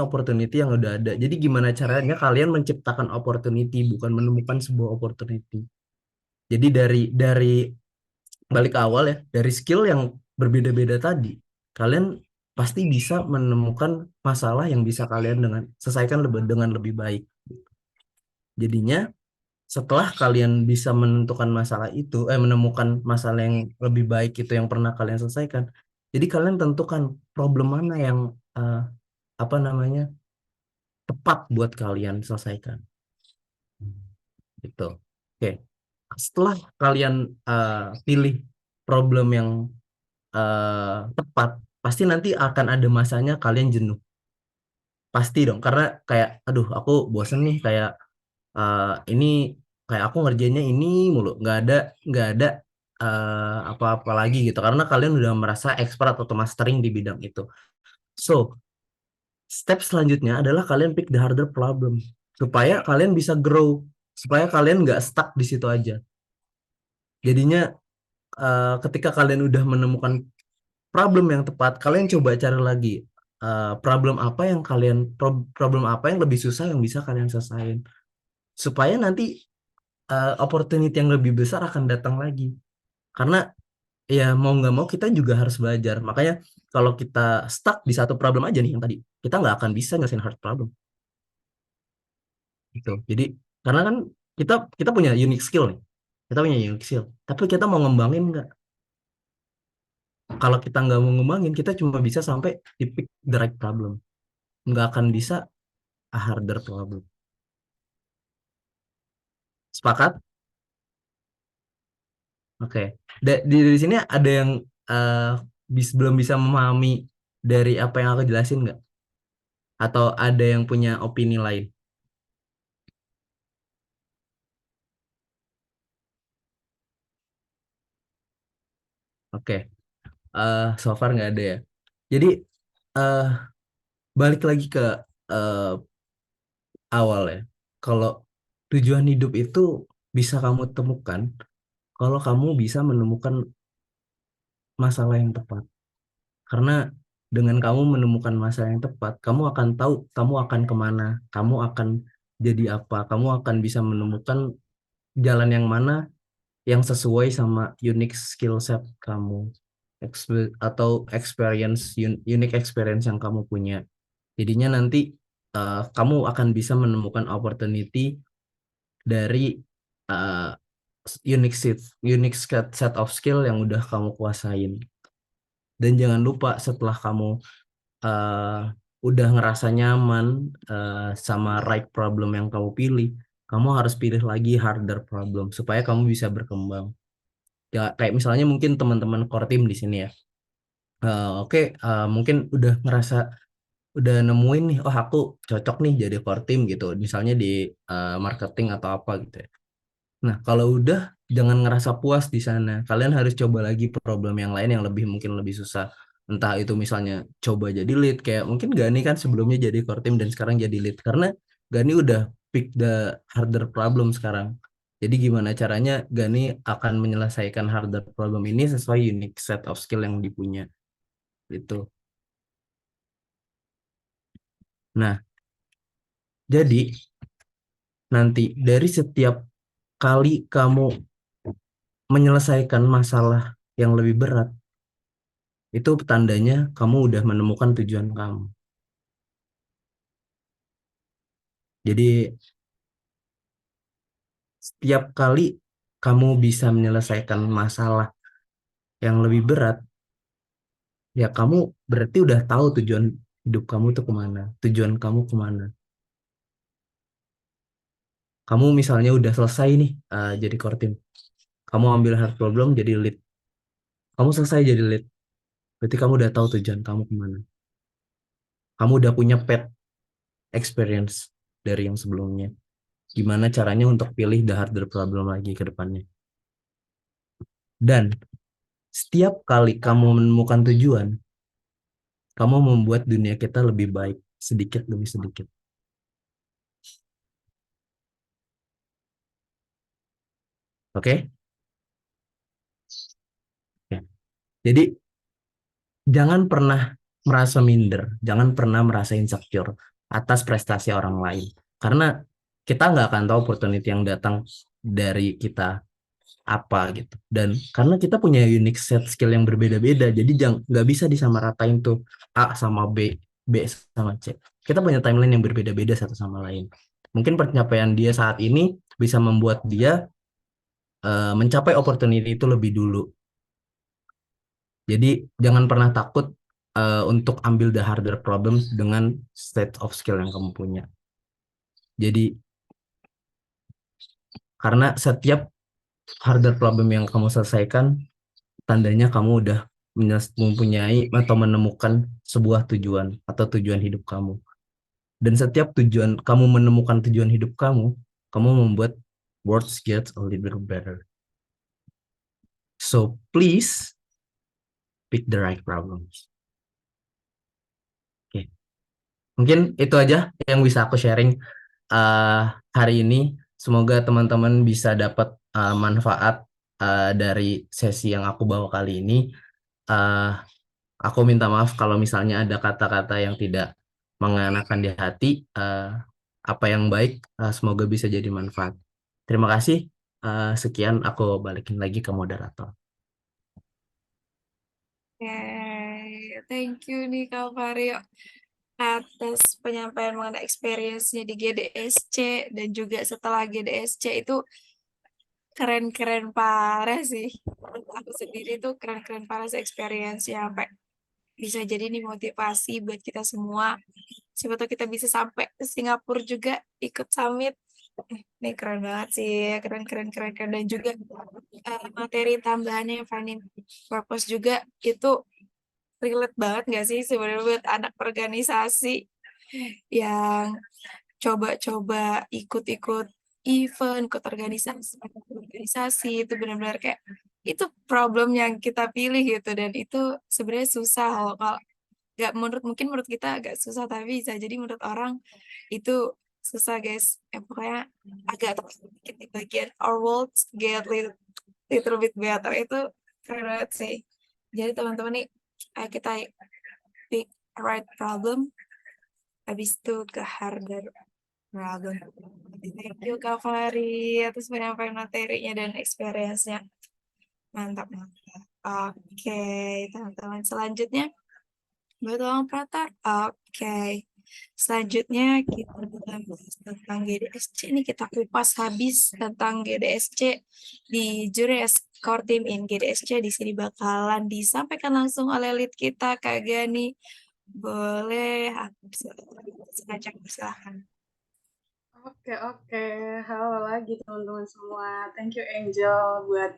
D: yang udah ada. Jadi gimana caranya kalian menciptakan opportunity, bukan menemukan sebuah opportunity. Jadi dari balik ke awal ya, dari skill yang berbeda-beda tadi, kalian pasti bisa menemukan masalah yang bisa kalian selesaikan dengan lebih baik. Jadinya setelah kalian bisa menentukan masalah itu, menemukan masalah yang lebih baik itu yang pernah kalian selesaikan, jadi kalian tentukan problem mana yang eh, apa namanya tepat buat kalian selesaikan. Gitu. Oke. Setelah kalian pilih problem yang tepat, pasti nanti akan ada masanya kalian jenuh. Pasti dong, karena kayak, aduh, aku bosen nih, kayak ini kayak aku ngerjainnya ini mulu, nggak ada apa-apa lagi gitu, karena kalian udah merasa expert atau mastering di bidang itu. So, step selanjutnya adalah kalian pick the harder problem supaya kalian bisa grow, supaya kalian nggak stuck di situ aja. Jadinya ketika kalian udah menemukan problem yang tepat, kalian coba cari lagi problem apa yang lebih susah yang bisa kalian selesaiin, supaya nanti opportunity yang lebih besar akan datang lagi. Karena ya mau nggak mau kita juga harus belajar. Makanya kalau kita stuck di satu problem aja nih yang tadi, kita nggak akan bisa nyelesain hard problem. Gitu. Jadi karena kan kita kita punya unique skill nih, kita punya unique skill. Tapi kita mau ngembangin nggak? Kalau kita nggak mau ngembangin, kita cuma bisa sampai di pick the right problem, nggak akan bisa a harder problem. Sepakat? Oke. Di sini ada yang eh, belum bisa memahami dari apa yang aku jelasin nggak? Atau ada yang punya opini lain? Oke. So far nggak ada ya. Jadi eh balik lagi ke eh, awal ya. Kalau tujuan hidup itu bisa kamu temukan kalau kamu bisa menemukan masalah yang tepat. Karena dengan kamu menemukan masalah yang tepat, kamu akan tahu kamu akan kemana, kamu akan jadi apa, kamu akan bisa menemukan jalan yang mana yang sesuai sama unique skill set kamu, atau unique experience yang kamu punya. Jadinya nanti kamu akan bisa menemukan opportunity dari uh, unique set of skill yang udah kamu kuasain. Dan jangan lupa setelah kamu uh, udah ngerasa nyaman sama right problem yang kamu pilih, kamu harus pilih lagi harder problem supaya kamu bisa berkembang. Ya, kayak misalnya mungkin teman-teman core team di sini ya. Oke, mungkin udah nemuin nih, oh aku cocok nih jadi core team gitu, misalnya di marketing atau apa gitu ya. Nah, kalau udah, jangan ngerasa puas di sana. Kalian harus coba lagi problem yang lain yang mungkin lebih susah. Entah itu misalnya coba jadi lead, kayak mungkin Gani kan sebelumnya jadi core team dan sekarang jadi lead. Karena Gani udah pick the harder problem sekarang. Jadi gimana caranya Gani akan menyelesaikan harder problem ini sesuai unique set of skill yang dipunya. Gitu. Nah, Jadi nanti dari setiap kali kamu menyelesaikan masalah yang lebih berat, itu tandanya kamu udah menemukan tujuan kamu. Jadi setiap kali kamu bisa menyelesaikan masalah yang lebih berat, ya kamu berarti udah tahu tujuan hidup kamu tuh kemana, tujuan kamu kemana. Kamu misalnya udah selesai nih jadi core team, kamu ambil hard problem jadi lead, kamu selesai jadi lead, berarti kamu udah tahu tujuan kamu kemana. Kamu udah punya path experience dari yang sebelumnya. Gimana caranya untuk pilih the harder problem lagi ke depannya. Dan setiap kali kamu menemukan tujuan, kamu membuat dunia kita lebih baik sedikit demi sedikit. Oke? Ya. Jadi jangan pernah merasa minder, jangan pernah merasa insecure atas prestasi orang lain. Karena kita nggak akan tahu opportunity yang datang dari kita apa gitu. Dan karena kita punya unique set skill yang berbeda-beda, jadi nggak bisa disamaratain tuh A sama B, B sama C. Kita punya timeline yang berbeda-beda satu sama lain. Mungkin pencapaian dia saat ini bisa membuat dia mencapai opportunity itu lebih dulu. Jadi jangan pernah takut untuk ambil the harder problem dengan state of skill yang kamu punya. Jadi karena setiap harder problem yang kamu selesaikan, tandanya kamu udah mempunyai atau menemukan sebuah tujuan atau tujuan hidup kamu. Dan setiap tujuan kamu menemukan tujuan hidup kamu membuat world gets a little better. So please pick the right problems. Oke. Mungkin itu aja yang bisa aku sharing hari ini. Semoga teman-teman bisa dapat manfaat dari sesi yang aku bawa kali ini. Aku minta maaf kalau misalnya ada kata-kata yang tidak mengenakan di hati. Apa yang baik, semoga bisa jadi manfaat. Terima kasih. Sekian, aku balikin lagi ke moderator.
A: Thank you nih Kak Vario atas penyampaian mengenai experience-nya di GDSC dan juga setelah GDSC itu keren-keren parah sih. Menurut aku sendiri tuh keren-keren parah sih experience-nya sampai bisa jadi nih motivasi buat kita semua. Siapa tahu kita bisa sampai ke Singapura juga ikut summit. Ini keren banget sih, keren. Dan juga materi tambahannya finding purpose juga itu relate banget gak sih sebenarnya buat anak organisasi yang coba-coba ikut-ikut event, ikut organisasi itu benar-benar kayak itu problem yang kita pilih gitu dan itu sebenarnya susah loh kalau nggak mungkin menurut kita agak susah tapi bisa jadi menurut orang itu susah guys pokoknya agak sedikit di bagian our worlds get little bit better itu keren banget sih jadi teman-teman nih kita pick right problem habis itu ke harder problem. Thank you Kak Fari atas penyampaian materinya dan experience-nya mantap. Oke teman-teman selanjutnya Betul, Pratar. Oke. Selanjutnya kita akan bahas tentang GDSC. Ini kita kupas habis tentang GDSC di Jures Core Team in GDSC. Di sini bakalan disampaikan langsung oleh lead kita, Kak Gani. Boleh, aku sengaja silahkan.
E: Oke. Halo lagi teman-teman semua. Thank you Angel buat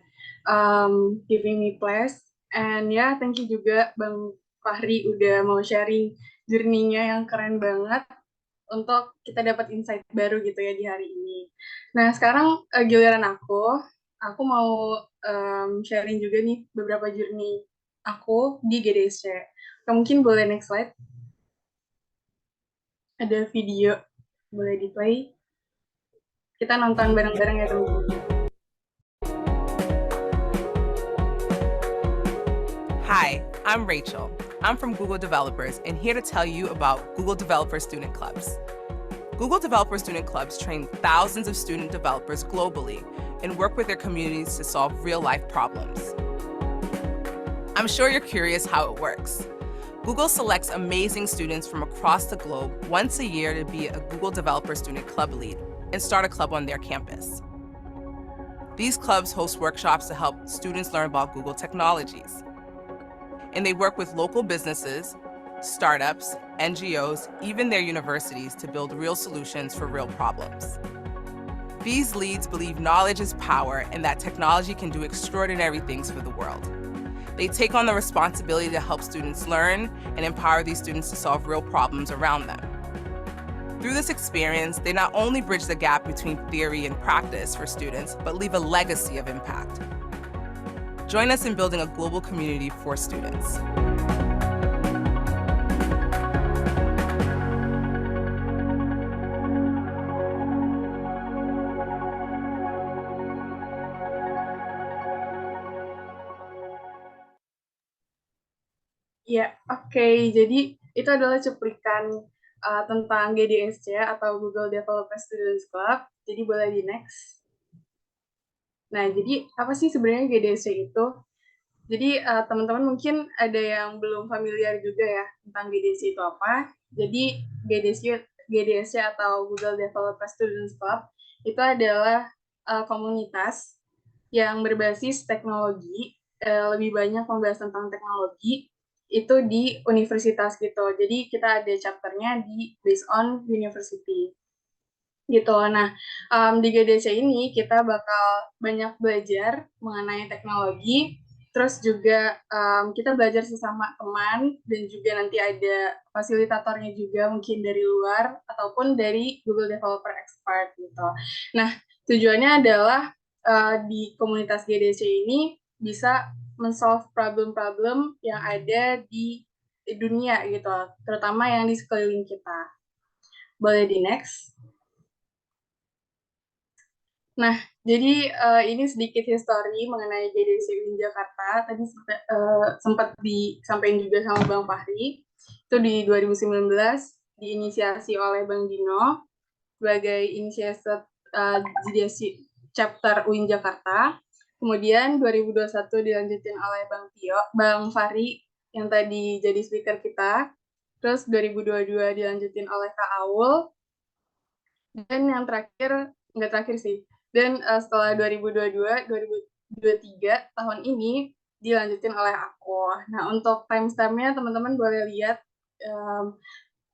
E: giving me place. And ya, thank you juga Bang Fahri udah mau sharing journey-nya yang keren banget untuk kita dapat insight baru gitu ya di hari ini. Nah, sekarang giliran aku mau sharing juga nih beberapa journey aku di GDSC. Mungkin boleh next slide. Ada video, boleh di-play. Kita nonton bareng-bareng ya teman-teman.
F: Hi, I'm Rachel. I'm from Google Developers and here to tell you about Google Developer Student Clubs. Google Developer Student Clubs train thousands of student developers globally and work with their communities to solve real-life problems. I'm sure you're curious how it works. Google selects amazing students from across the globe once a year to be a Google Developer Student Club lead and start a club on their campus. These clubs host workshops to help students learn about Google technologies. And they work with local businesses, startups, NGOs, even their universities to build real solutions for real problems. These leads believe knowledge is power and that technology can do extraordinary things for the world. They take on the responsibility to help students learn and empower these students to solve real problems around them. Through this experience, they not only bridge the gap between theory and practice for students, but leave a legacy of impact. Join us in building a global community for students.
E: Ya, oke. Jadi itu adalah cuplikan tentang GDSC atau Google Developer Students Club. Jadi boleh di next. Nah, jadi apa sih sebenarnya GDSC itu? Jadi teman-teman mungkin ada yang belum familiar juga ya tentang GDSC itu apa. Jadi GDSC atau Google Developer Students Club itu adalah komunitas yang berbasis teknologi, lebih banyak membahas tentang teknologi, itu di universitas gitu. Jadi kita ada chapternya di based on university gitu. Nah, di GDC ini kita bakal banyak belajar mengenai teknologi, terus juga kita belajar sesama teman, dan juga nanti ada fasilitatornya juga mungkin dari luar, ataupun dari Google Developer Expert gitu. Nah, tujuannya adalah di komunitas GDC ini bisa men-solve problem-problem yang ada di dunia gitu, terutama yang di sekeliling kita. Boleh di next. Nah, jadi ini sedikit history mengenai GDC UIN Jakarta. Tadi sempat disampaikan juga sama Bang Fahri. Itu di 2019 diinisiasi oleh Bang Dino sebagai inisiasi GDC chapter UIN Jakarta. Kemudian 2021 dilanjutin oleh Bang Fahri yang tadi jadi speaker kita. Terus 2022 dilanjutin oleh Kak Aul. Dan yang terakhir, nggak terakhir sih, dan setelah 2022, 2023 tahun ini dilanjutin oleh aku. Nah, untuk timestamp-nya teman-teman boleh lihat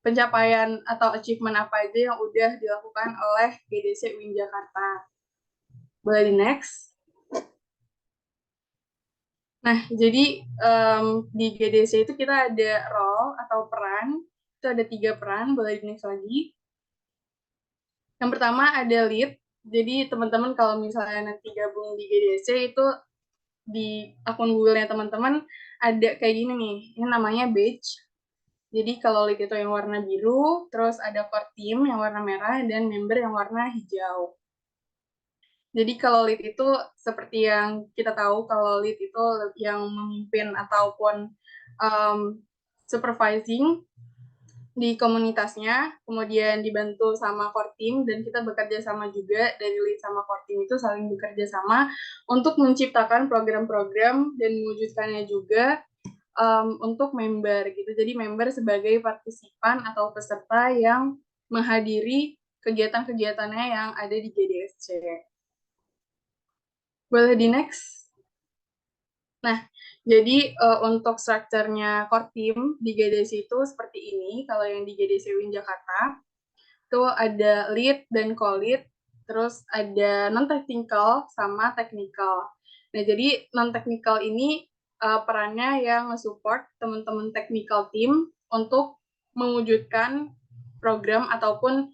E: pencapaian atau achievement apa aja yang udah dilakukan oleh GDC UIN Jakarta. Boleh di next. Nah, jadi di GDC itu kita ada role atau peran. Itu ada 3 peran, boleh di next lagi. Yang pertama ada lead. Jadi teman-teman kalau misalnya nanti gabung di GDC itu di akun Google-nya teman-teman ada kayak gini nih. Ini namanya badge. Jadi kalau lead itu yang warna biru, terus ada core team yang warna merah, dan member yang warna hijau. Jadi kalau lead itu seperti yang kita tahu, kalau lead itu yang memimpin ataupun supervising di komunitasnya, kemudian dibantu sama core team, dan kita bekerja sama juga dari lead sama core team itu saling bekerja sama untuk menciptakan program-program dan mewujudkannya juga untuk member gitu. Jadi member sebagai partisipan atau peserta yang menghadiri kegiatan-kegiatannya yang ada di GDSC. Boleh di next? Nah, jadi untuk strukturnya core team di GDC itu seperti ini. Kalau yang di GDC UIN Jakarta, itu ada lead dan co-lead, terus ada non-technical sama technical. Nah, jadi non-technical ini perannya yang nge-support teman-teman technical team untuk mewujudkan program ataupun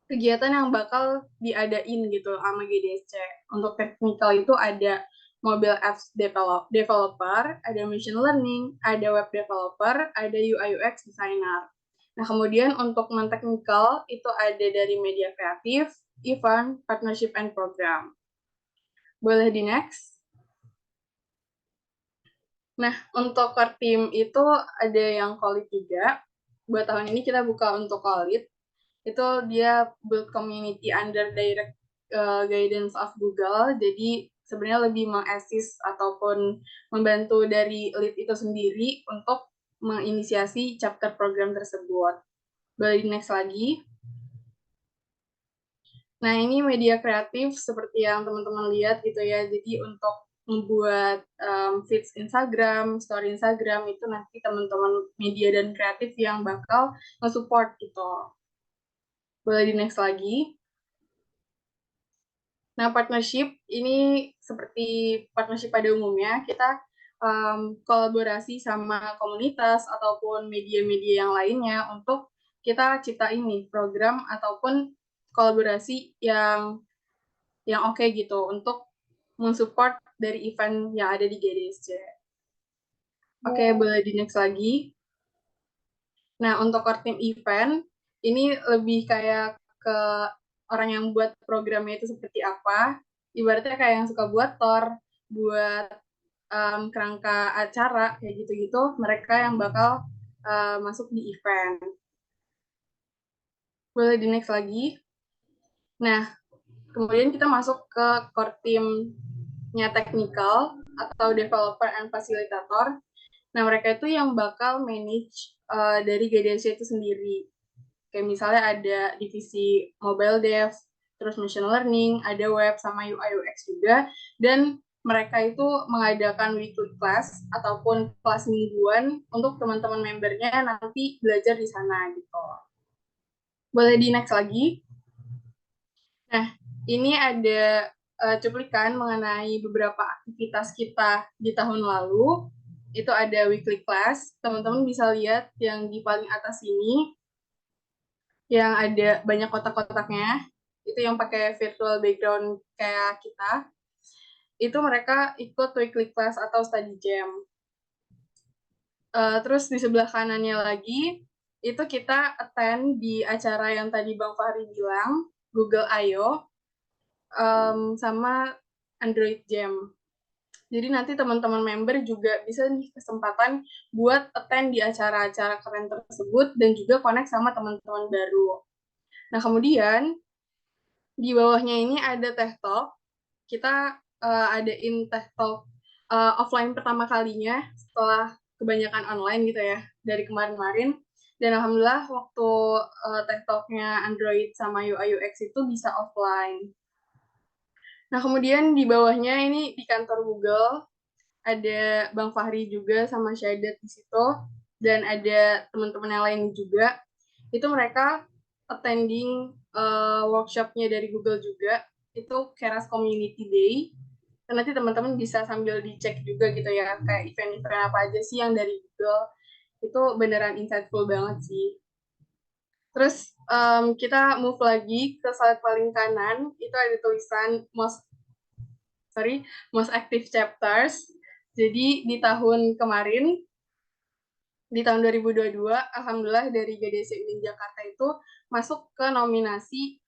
E: kegiatan yang bakal diadain gitu sama GDSC. Untuk technical itu ada mobile apps developer, ada machine learning, ada web developer, ada UI UX designer. Nah, kemudian untuk non-technical itu ada dari media kreatif, event, partnership, and program. Boleh di next? Nah, untuk core team itu ada yang co-lead juga. Buat tahun ini kita buka untuk co-lead. itu dia build community under direct guidance of Google. Jadi sebenarnya lebih mengassist ataupun membantu dari lead itu sendiri untuk menginisiasi chapter program tersebut. Boleh di next lagi. Nah, ini media kreatif seperti yang teman-teman lihat gitu ya. Jadi untuk membuat feeds Instagram, story Instagram itu nanti teman-teman media dan kreatif yang bakal nge-support gitu. Boleh di next lagi. Nah, partnership ini seperti partnership pada umumnya, kita kolaborasi sama komunitas ataupun media-media yang lainnya untuk kita ciptain nih program ataupun kolaborasi yang oke gitu untuk mensupport dari event yang ada di GDSC. Oke, boleh di next lagi. Nah, untuk core team event, ini lebih kayak ke orang yang buat programnya itu seperti apa. Ibaratnya kayak yang suka buat tour, buat kerangka acara, kayak gitu-gitu, mereka yang bakal masuk di event. Boleh di next lagi. Nah, kemudian kita masuk ke core team-nya technical atau developer and facilitator. Nah, mereka itu yang bakal manage dari GDSC itu sendiri. Kayak misalnya ada divisi mobile dev, terus machine learning, ada web sama UI UX juga, dan mereka itu mengadakan weekly class ataupun kelas mingguan untuk teman-teman membernya nanti belajar di sana gitu. Boleh di next lagi. Nah, ini ada cuplikan mengenai beberapa aktivitas kita di tahun lalu. Itu ada weekly class. Teman-teman bisa lihat yang di paling atas ini, yang ada banyak kotak-kotaknya. Itu yang pakai virtual background kayak kita. Itu mereka ikut weekly class atau study jam. Terus di sebelah kanannya lagi, itu kita attend di acara yang tadi Bang Fahri bilang, Google I.O., sama Android Jam. Jadi nanti teman-teman member juga bisa nih kesempatan buat attend di acara-acara keren tersebut dan juga connect sama teman-teman baru. Nah, kemudian di bawahnya ini ada Teh Talk. Kita adain Teh Talk offline pertama kalinya setelah kebanyakan online gitu ya, dari kemarin-kemarin. Dan alhamdulillah waktu Teh Talk-nya Android sama UI UX itu bisa offline. Nah, kemudian di bawahnya ini di kantor Google, ada Bang Fahri juga sama Syadat di situ, dan ada teman-teman yang lain juga. Itu mereka attending workshop-nya dari Google juga, itu Keras Community Day. Dan nanti teman-teman bisa sambil dicek juga gitu ya, kayak event-event apa aja sih yang dari Google. Itu beneran insightful banget sih. Terus kita move lagi ke slide paling kanan, itu ada tulisan most active chapters. Jadi di tahun kemarin, di tahun 2022, alhamdulillah dari GDC UIN Jakarta itu masuk ke nominasi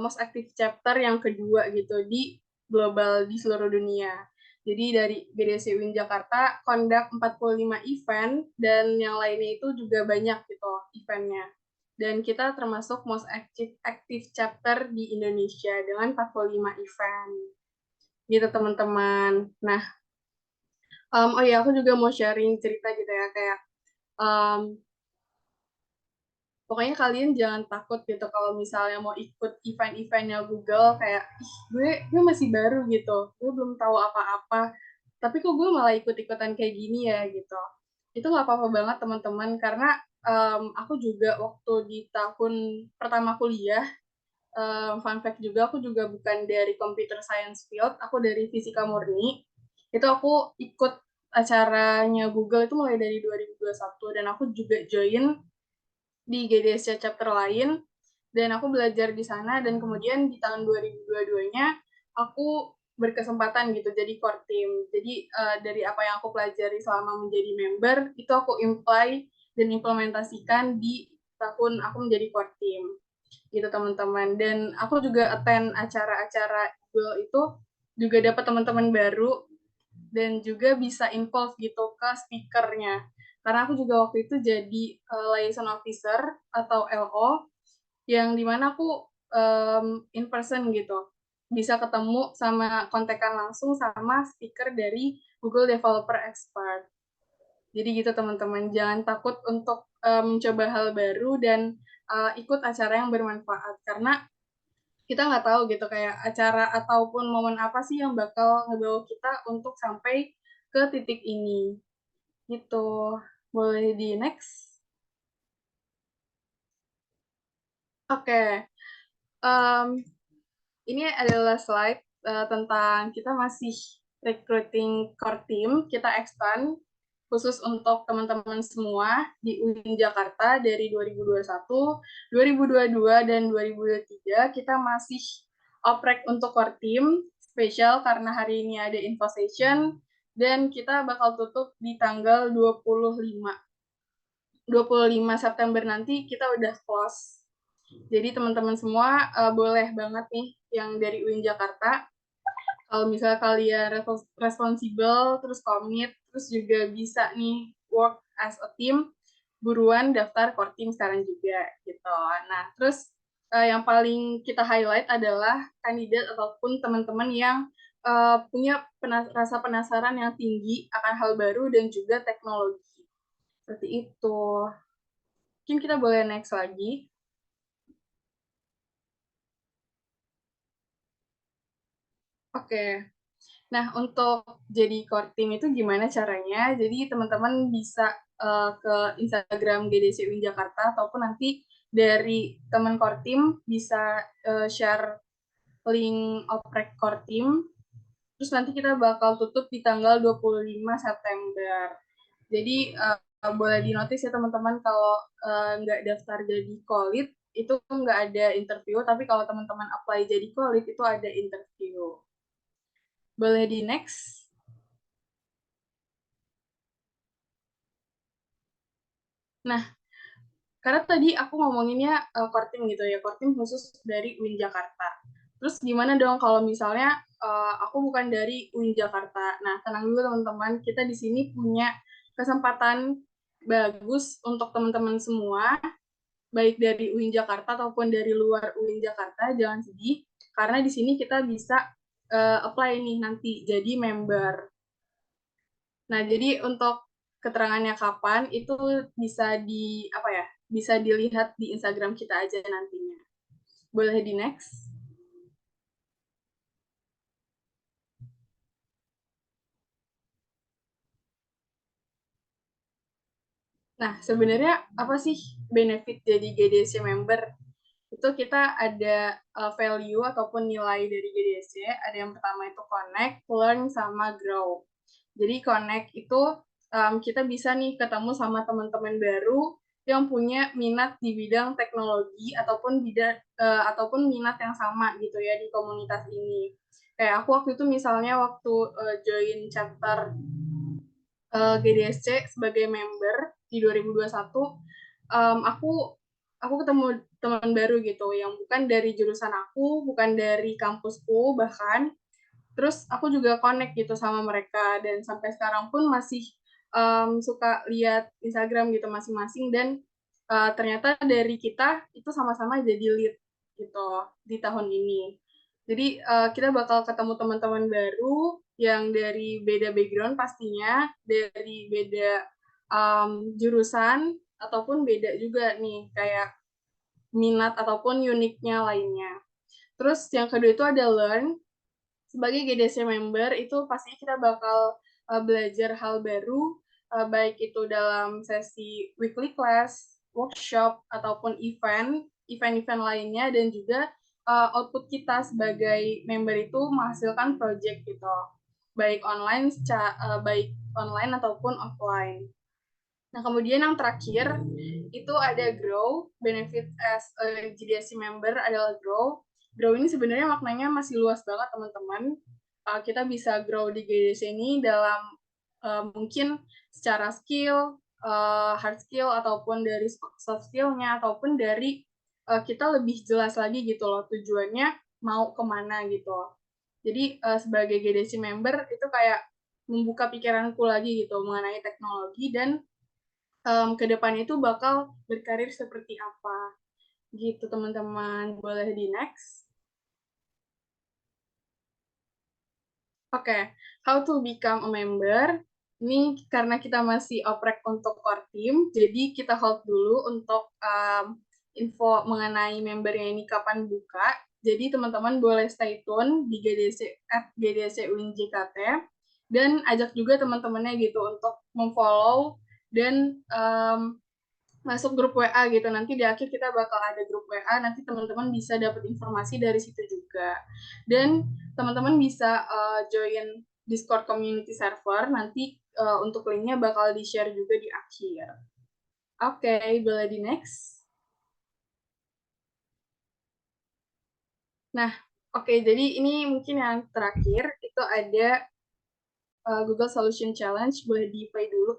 E: most active chapter yang kedua gitu di global di seluruh dunia. Jadi dari GDC UIN Jakarta conduct 45 event dan yang lainnya itu juga banyak gitu eventnya. Dan kita termasuk most active chapter di Indonesia dengan 45 event. Gitu teman-teman. Nah, oh ya aku juga mau sharing cerita gitu ya, kayak pokoknya kalian jangan takut gitu kalau misalnya mau ikut event-eventnya Google, kayak gue masih baru gitu, gue belum tahu apa-apa, tapi kok gue malah ikut-ikutan kayak gini ya gitu. Itu nggak apa-apa banget teman-teman, karena aku juga waktu di tahun pertama kuliah, fun fact juga, aku juga bukan dari computer science field, aku dari fisika murni. Itu aku ikut acaranya Google itu mulai dari 2021, dan aku juga join di GDSC chapter lain, dan aku belajar di sana, dan kemudian di tahun 2022-nya aku berkesempatan gitu jadi core team. Jadi dari apa yang aku pelajari selama menjadi member, itu aku apply dan implementasikan di tahun aku menjadi core team. Gitu teman-teman. Dan aku juga attend acara-acara Google itu, juga dapat teman-teman baru, dan juga bisa involve gitu ke speakernya. Karena aku juga waktu itu jadi liaison officer atau LO yang dimana aku in person gitu, bisa ketemu sama kontekan langsung sama speaker dari Google Developer Expert. Jadi gitu teman-teman, jangan takut untuk mencoba hal baru dan ikut acara yang bermanfaat, karena kita nggak tahu gitu kayak acara ataupun momen apa sih yang bakal ngebawa kita untuk sampai ke titik ini. Gitu. Boleh di next? Oke. Ini adalah slide tentang kita masih recruiting core team, kita expand khusus untuk teman-teman semua di UIN Jakarta dari 2021, 2022, dan 2023. Kita masih oprek untuk core team, spesial karena hari ini ada info session, dan kita bakal tutup di tanggal 25 September nanti kita udah close. Jadi teman-teman semua boleh banget nih yang dari UIN Jakarta, kalau misalnya kalian responsibel, terus komit, terus juga bisa nih work as a team, buruan daftar core team sekarang juga gitu. Nah, terus yang paling kita highlight adalah kandidat ataupun teman-teman yang punya rasa penasaran yang tinggi akan hal baru dan juga teknologi. Seperti itu. Mungkin kita boleh next lagi. Oke. Nah, untuk jadi core team itu gimana caranya? Jadi teman-teman bisa ke Instagram GDC UIN Jakarta ataupun nanti dari teman core team bisa share link oprek core team. Terus nanti kita bakal tutup di tanggal 25 September. Jadi boleh dinotis ya teman-teman, kalau nggak daftar jadi Kolit itu nggak ada interview, tapi kalau teman-teman apply jadi Kolit itu ada interview. Boleh di next? Nah, karena tadi aku ngomonginnya core team gitu ya, core team khusus dari UIN Jakarta. Terus gimana dong kalau misalnya aku bukan dari UIN Jakarta? Nah, tenang dulu teman-teman, kita di sini punya kesempatan bagus untuk teman-teman semua, baik dari UIN Jakarta ataupun dari luar UIN Jakarta, jangan sedih, karena di sini kita bisa apply nih nanti jadi member. Nah, jadi untuk keterangannya kapan itu bisa bisa dilihat di Instagram kita aja nantinya. Boleh di next? Nah, sebenarnya apa sih benefit jadi GDC member? Itu kita ada value ataupun nilai dari GDC. Ada yang pertama itu connect, learn, sama grow. Jadi connect itu kita bisa nih ketemu sama teman-teman baru yang punya minat di bidang teknologi ataupun minat yang sama gitu ya di komunitas ini. Kayak aku waktu itu misalnya waktu join chapter GDSC sebagai member di 2021, aku ketemu teman baru gitu yang bukan dari jurusan aku, bukan dari kampusku bahkan. Terus aku juga connect gitu sama mereka, dan sampai sekarang pun masih suka lihat Instagram gitu masing-masing, dan ternyata dari kita itu sama-sama jadi lead gitu di tahun ini. Jadi kita bakal ketemu teman-teman baru yang dari beda background pastinya, dari beda jurusan, ataupun beda juga nih kayak minat ataupun uniknya lainnya. Terus yang kedua itu ada learn. Sebagai GDC member itu pastinya kita bakal belajar hal baru, baik itu dalam sesi weekly class, workshop, ataupun event-event lainnya, dan juga output kita sebagai member itu menghasilkan project gitu, baik online ataupun offline. Nah, kemudian yang terakhir itu ada grow. Benefit as a GDC member adalah grow. Grow ini sebenarnya maknanya masih luas banget, teman-teman. Kita bisa grow di GDC ini dalam mungkin secara skill, hard skill, ataupun dari soft skill-nya, ataupun dari kita lebih jelas lagi gitu loh tujuannya mau kemana gitu. Jadi sebagai GDC member itu kayak membuka pikiranku lagi gitu mengenai teknologi, dan ke depannya itu bakal berkarir seperti apa. Gitu teman-teman, boleh di next. Oke, how to become a member. Ini karena kita masih oprek untuk core team, jadi kita hold dulu untuk info mengenai membernya ini kapan buka. Jadi teman-teman boleh stay tune di GDC UIN JKT dan ajak juga teman-temannya gitu untuk memfollow dan masuk grup WA gitu. Nanti di akhir kita bakal ada grup WA, nanti teman-teman bisa dapat informasi dari situ juga. Dan teman-teman bisa join Discord community server, nanti untuk linknya bakal di-share juga di akhir. Oke, boleh di next. Nah, oke, jadi ini mungkin yang terakhir, itu ada Google Solution Challenge, boleh di-play dulu.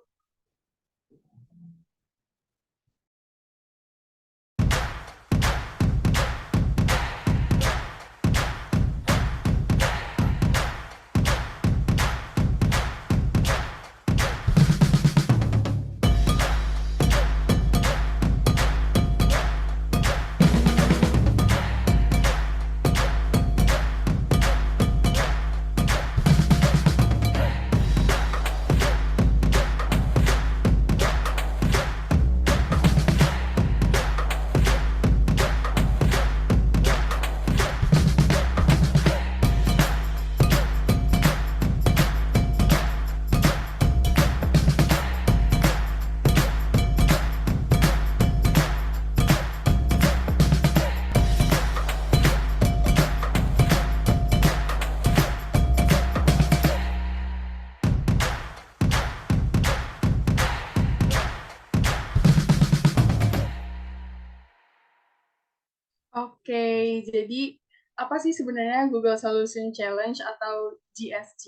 E: Oke, jadi apa sih sebenarnya Google Solution Challenge atau GSC?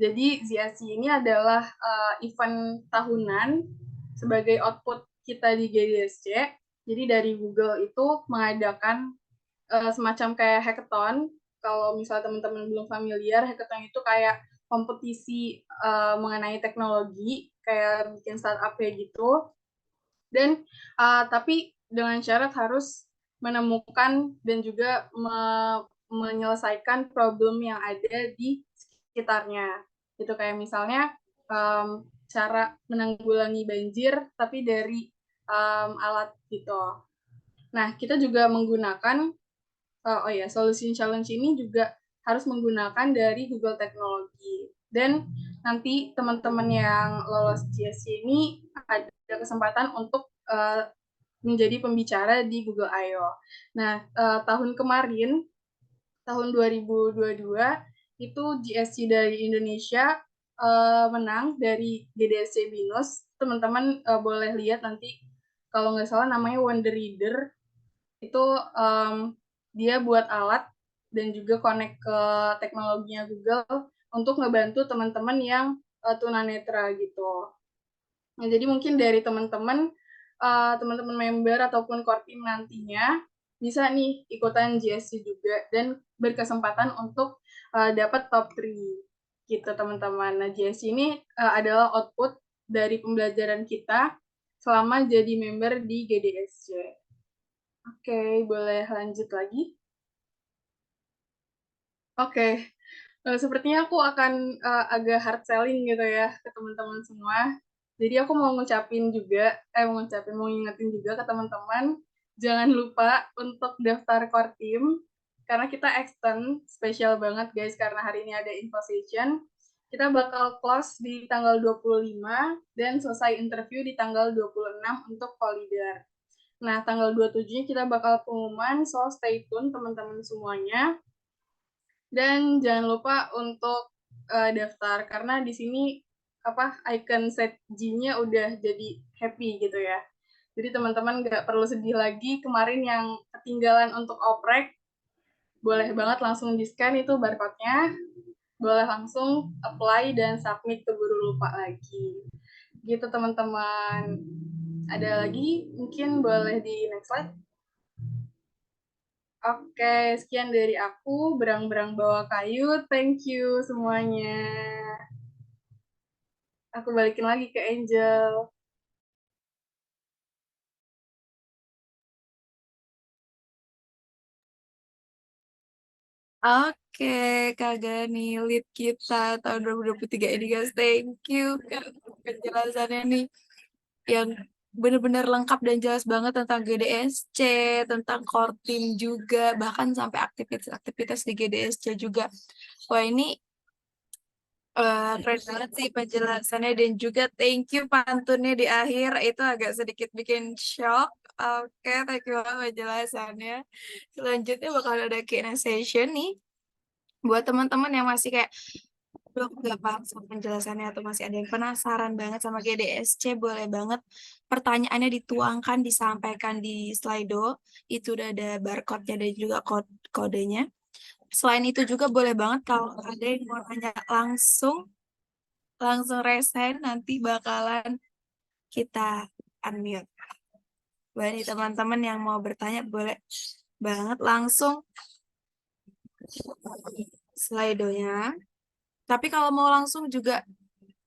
E: Jadi GSC ini adalah event tahunan sebagai output kita di GDSC. Jadi dari Google itu mengadakan semacam kayak hackathon. Kalau misalnya teman-teman belum familiar, hackathon itu kayak kompetisi mengenai teknologi, kayak bikin startup kayak gitu. Dan tapi dengan syarat harus menemukan dan juga menyelesaikan problem yang ada di sekitarnya. Itu kayak misalnya cara menanggulangi banjir tapi dari alat gitu. Nah, kita juga menggunakan Solution Challenge ini juga harus menggunakan dari Google Teknologi. Dan nanti teman-teman yang lolos GSC ini ada kesempatan untuk menjadi pembicara di Google I.O. Nah, tahun kemarin, tahun 2022, itu GSC dari Indonesia menang dari GDSC Binus. Teman-teman boleh lihat nanti, kalau nggak salah namanya Wonder Reader. Itu dia buat alat dan juga connect ke teknologinya Google untuk ngebantu teman-teman yang tunanetra gitu. Nah, jadi mungkin dari teman-teman member ataupun core team nantinya bisa nih ikutan GSC juga dan berkesempatan untuk dapat top 3 gitu teman-teman. Nah, GSC ini adalah output dari pembelajaran kita selama jadi member di GDSC. Oke, boleh lanjut lagi? Oke, sepertinya aku akan agak hard selling gitu ya ke teman-teman semua. Jadi aku mau mau ngingetin juga ke teman-teman, jangan lupa untuk daftar core team, karena kita extend, spesial banget guys, karena hari ini ada info session. Kita bakal close di tanggal 25 dan selesai interview di tanggal 26 untuk co-leader. Nah, tanggal 27-nya kita bakal pengumuman, so stay tune teman-teman semuanya. Dan jangan lupa untuk daftar, karena di sini icon set G-nya udah jadi happy gitu ya. Jadi teman-teman nggak perlu sedih lagi kemarin yang ketinggalan untuk oprek, boleh banget langsung di-scan itu barcode-nya, boleh langsung apply dan submit, keburu lupa lagi. Gitu teman-teman. Ada lagi? Mungkin boleh di next slide. Oke, sekian dari aku, berang-berang bawa kayu. Thank you semuanya. Aku balikin lagi ke Angel.
A: Oke, Kak Gani, lead kita tahun 2023 ini guys. Thank you Kak penjelasannya nih yang benar-benar lengkap dan jelas banget tentang GDSC, tentang core team juga, bahkan sampai aktivitas-aktivitas di GDSC juga. Wah ini keren banget sih penjelasannya dan juga thank you pantunnya di akhir itu agak sedikit bikin shock. Oke, thank you banget penjelasannya. Selanjutnya bakal ada Q&A session nih buat teman-teman yang masih kayak belum nggak paham sama penjelasannya atau masih ada yang penasaran banget sama GDSC, boleh banget pertanyaannya dituangkan, disampaikan di Slido. Itu udah ada barcode-nya dan juga kodenya. Selain itu juga boleh banget kalau ada yang mau nanya langsung resen, nanti bakalan kita unmute. Buat nih teman-teman yang mau bertanya boleh banget langsung Slido-nya. Tapi kalau mau langsung juga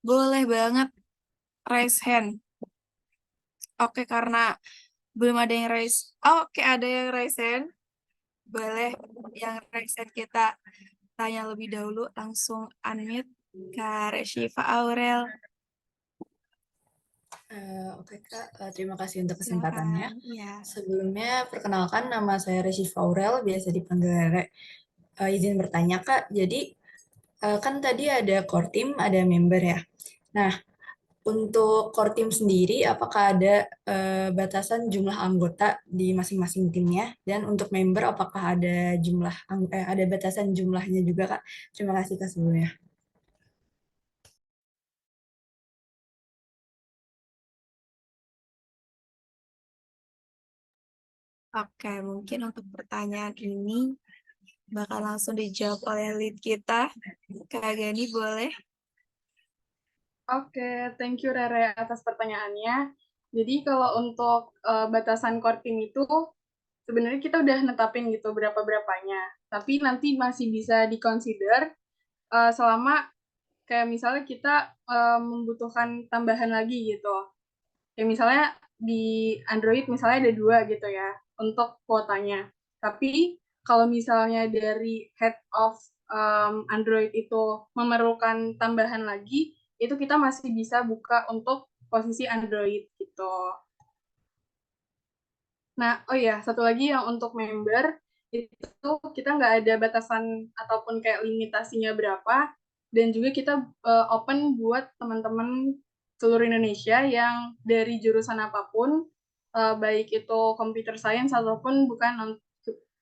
A: boleh banget raise hand. Oke, karena belum ada yang raise. Oh, oke, ada yang raise hand. Boleh yang raise hand kita tanya lebih dahulu. Langsung unmute Kak Reshifa Aurel.
G: Oke Kak, terima kasih untuk kesempatannya.
A: Silakan. Iya.
G: Sebelumnya, perkenalkan nama saya Reshifa Aurel, biasa dipanggil Rere. Izin bertanya Kak, jadi kan tadi ada core team, ada member ya. Nah, untuk core team sendiri, apakah ada batasan jumlah anggota di masing-masing timnya? Dan untuk member, apakah ada ada batasan jumlahnya juga Kak? Terima kasih Kak sebelumnya.
A: Oke, mungkin untuk pertanyaan ini bakal langsung dijawab oleh lead kita. Kak Gani boleh?
E: Oke, thank you Rere atas pertanyaannya. Jadi kalau untuk batasan core team itu sebenarnya kita udah netapin gitu berapa-berapanya. Tapi nanti masih bisa di-consider selama kayak misalnya kita membutuhkan tambahan lagi gitu. Kayak misalnya di Android misalnya ada 2 gitu ya untuk kuotanya. Tapi kalau misalnya dari head of Android itu memerlukan tambahan lagi, itu kita masih bisa buka untuk posisi Android gitu. Nah, oh ya, satu lagi yang untuk member, itu kita nggak ada batasan ataupun kayak limitasinya berapa, dan juga kita open buat teman-teman seluruh Indonesia yang dari jurusan apapun, baik itu computer science ataupun bukan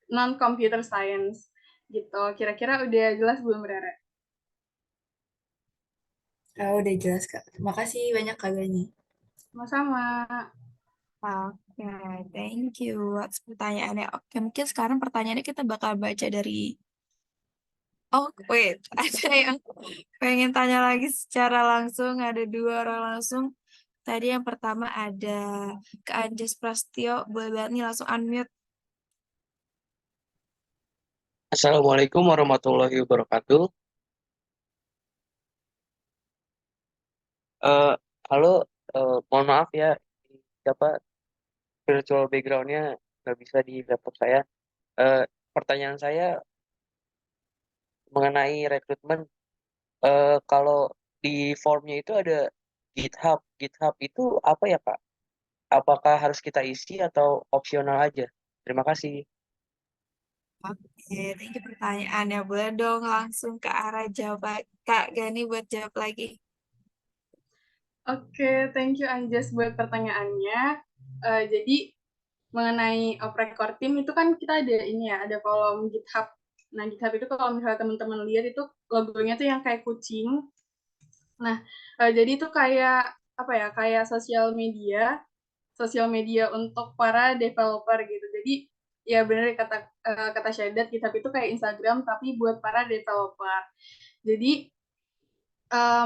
E: non-computer science gitu. Kira-kira udah jelas belum, Rere?
G: Udah jelas Kak. Terima kasih banyak Kak Gani.
E: Sama-sama.
A: Oke, thank you atas pertanyaannya. Oke, mungkin sekarang pertanyaannya kita bakal baca dari... Oh, wait. Ada yang pengen tanya lagi secara langsung. Ada 2 orang langsung. Tadi yang pertama ada Kak Anjas Prastio. Boleh banget nih langsung unmute.
B: Assalamualaikum warahmatullahi wabarakatuh. Eh, halo, mohon maaf ya, siapa virtual background-nya nggak bisa di laptop saya. Eh, Pertanyaan saya mengenai rekrutmen. Kalau di formnya itu ada GitHub. GitHub itu apa ya, Pak? Apakah harus kita isi atau opsional aja? Terima kasih.
A: Oke, thank you pertanyaannya. Boleh dong langsung ke arah jawab Kak Gani buat jawab lagi.
E: Oke, thank you Anjas buat pertanyaannya. Jadi mengenai oprek core team itu kan kita ada ini ya, ada kolom GitHub. Nah, GitHub itu kalau misalnya teman-teman lihat itu logonya tuh yang kayak kucing. Nah, jadi itu kayak apa ya? Kayak sosial media untuk para developer gitu. Jadi ya benar kata Syadat, GitHub itu kayak Instagram tapi buat para developer. Jadi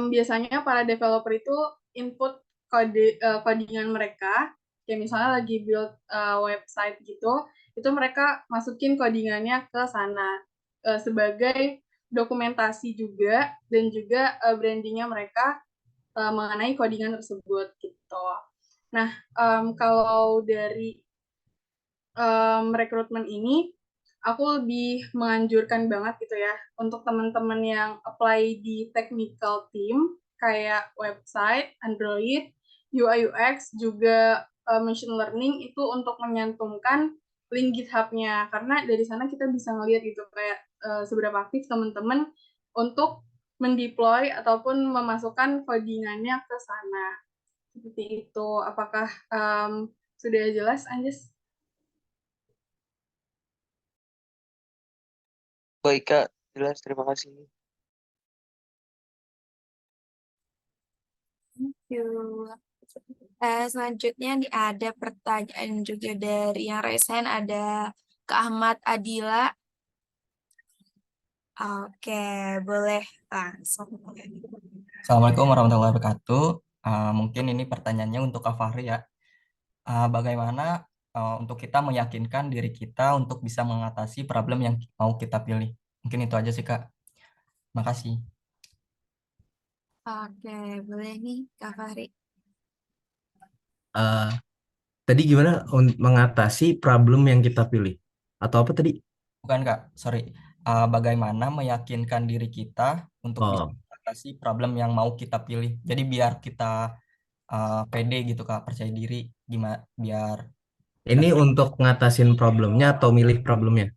E: biasanya para developer itu input codingan mereka, kayak misalnya lagi build website gitu, itu mereka masukin codingannya ke sana sebagai dokumentasi juga dan juga brandingnya mereka mengenai codingan tersebut gitu. Nah, kalau dari rekrutmen ini aku lebih menganjurkan banget gitu ya untuk teman-teman yang apply di technical team kayak website, Android, UI UX juga machine learning itu untuk menyantumkan link GitHub-nya karena dari sana kita bisa ngelihat gitu kayak seberapa aktif teman-teman untuk mendeploy ataupun memasukkan codingannya ke sana. Seperti itu. Apakah sudah jelas, Anjas?
B: Baik Kak, jelas, terima kasih.
A: Thank you. Selanjutnya nih ada pertanyaan juga dari yang resen, ada Kak Ahmad Adila. Oke, boleh langsung.
H: Assalamualaikum warahmatullahi wabarakatuh. Mungkin ini pertanyaannya untuk Kak Fahri ya. Bagaimana untuk kita meyakinkan diri kita untuk bisa mengatasi problem yang mau kita pilih? Mungkin itu aja sih Kak. Makasih.
A: Oke, boleh nih Kak Fahri.
D: Eh, Tadi gimana mengatasi problem yang kita pilih? Atau apa tadi?
H: Bukan Kak, sorry. Bagaimana meyakinkan diri kita untuk bisa
D: Oh,
H: mengatasi problem yang mau kita pilih? Jadi biar kita pede gitu Kak, percaya diri gimana biar
D: ini untuk ngatasin problemnya atau milih problemnya?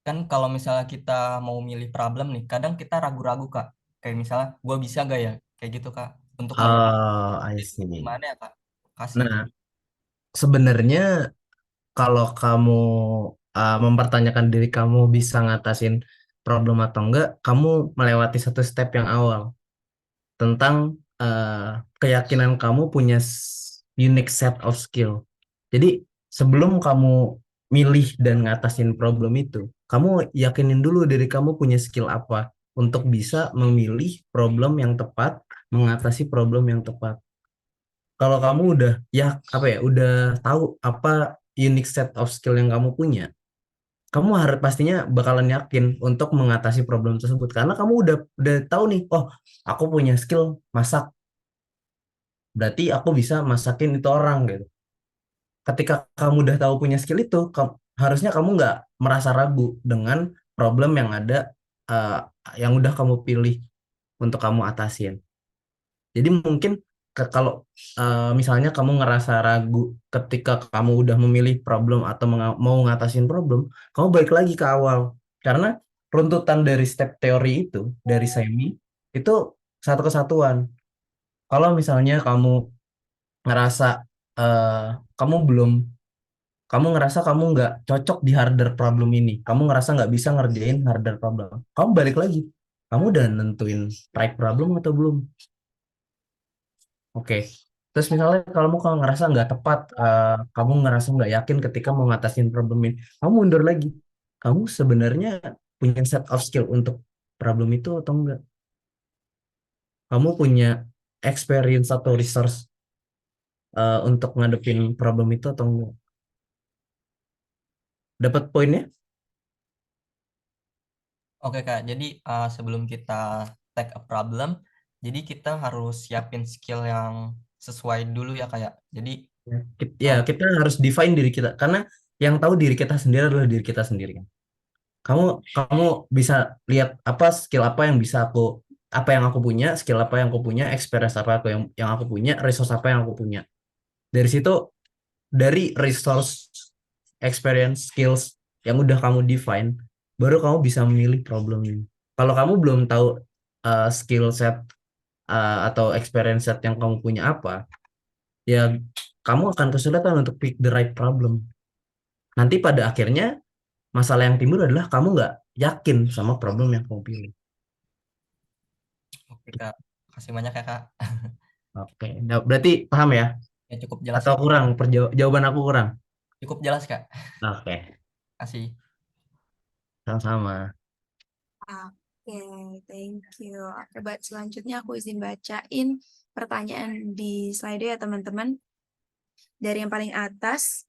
H: kan kalau misalnya kita mau milih problem nih, kadang kita ragu-ragu Kak. Kayak misalnya, gue bisa gak ya? Kayak gitu Kak. Untuk
D: Oh, I
H: itu
D: see.
H: gimana ya Kak? Kasih.
D: Nah, sebenarnya kalau kamu mempertanyakan diri kamu bisa ngatasin problem atau enggak, kamu melewati satu step yang awal tentang keyakinan kamu punya unique set of skill. Jadi sebelum kamu milih dan ngatasin problem itu, kamu yakinin dulu diri kamu punya skill apa untuk bisa memilih problem yang tepat, mengatasi problem yang tepat. Kalau kamu udah udah tahu apa unique set of skill yang kamu punya, kamu harus pastinya bakalan yakin untuk mengatasi problem tersebut karena kamu udah tahu nih, oh aku punya skill masak, berarti aku bisa masakin itu orang gitu. Ketika kamu udah tahu punya skill itu, harusnya kamu nggak merasa ragu dengan problem yang ada, eh, yang udah kamu pilih untuk kamu atasin. Jadi mungkin kalau misalnya kamu ngerasa ragu ketika kamu udah memilih problem atau mau ngatasin problem, kamu balik lagi ke awal. Karena runtutan dari step teori itu, dari semi, itu satu kesatuan. Kalau misalnya kamu ngerasa eh, kamu belum, kamu ngerasa kamu nggak cocok di harder problem ini, kamu ngerasa nggak bisa ngerjain harder problem, kamu balik lagi. Kamu udah nentuin right problem atau belum? Oke. Terus misalnya kalau ngerasa nggak tepat, kamu ngerasa nggak yakin ketika mau ngatasin problem ini, kamu mundur lagi. Kamu sebenarnya punya set of skill untuk problem itu atau enggak? Kamu punya experience atau resource untuk ngadepin problem itu atau enggak? Dapat poinnya?
H: Oke Kak, jadi sebelum kita take a problem, jadi kita harus siapin skill yang sesuai dulu ya Kak ya. Jadi
D: Kita harus define diri kita karena yang tahu diri kita sendiri adalah diri kita sendiri kan. Kamu bisa lihat apa skill apa yang bisa apa yang aku punya, skill apa yang aku punya, experience apa yang aku punya, resource apa yang aku punya. Dari situ, dari resource, experience, skills yang udah kamu define, baru kamu bisa memilih problem ini. Kalau kamu belum tahu skill set atau experience set yang kamu punya apa, ya kamu akan kesulitan untuk pick the right problem. Nanti pada akhirnya masalah yang timbul adalah kamu nggak yakin sama problem yang kamu pilih.
H: oke Kak, kasih banyak ya Kak.
D: Oke, nah, berarti paham ya?
H: Ya cukup jelas
D: Atau
H: Kak.
D: kurang? Jawaban aku kurang?
H: Cukup jelas Kak.
D: Oke,
H: Kasih.
D: sama-sama.
A: Oke, thank you. Oke, selanjutnya aku izin bacain pertanyaan di slide ya teman-teman. Dari yang paling atas,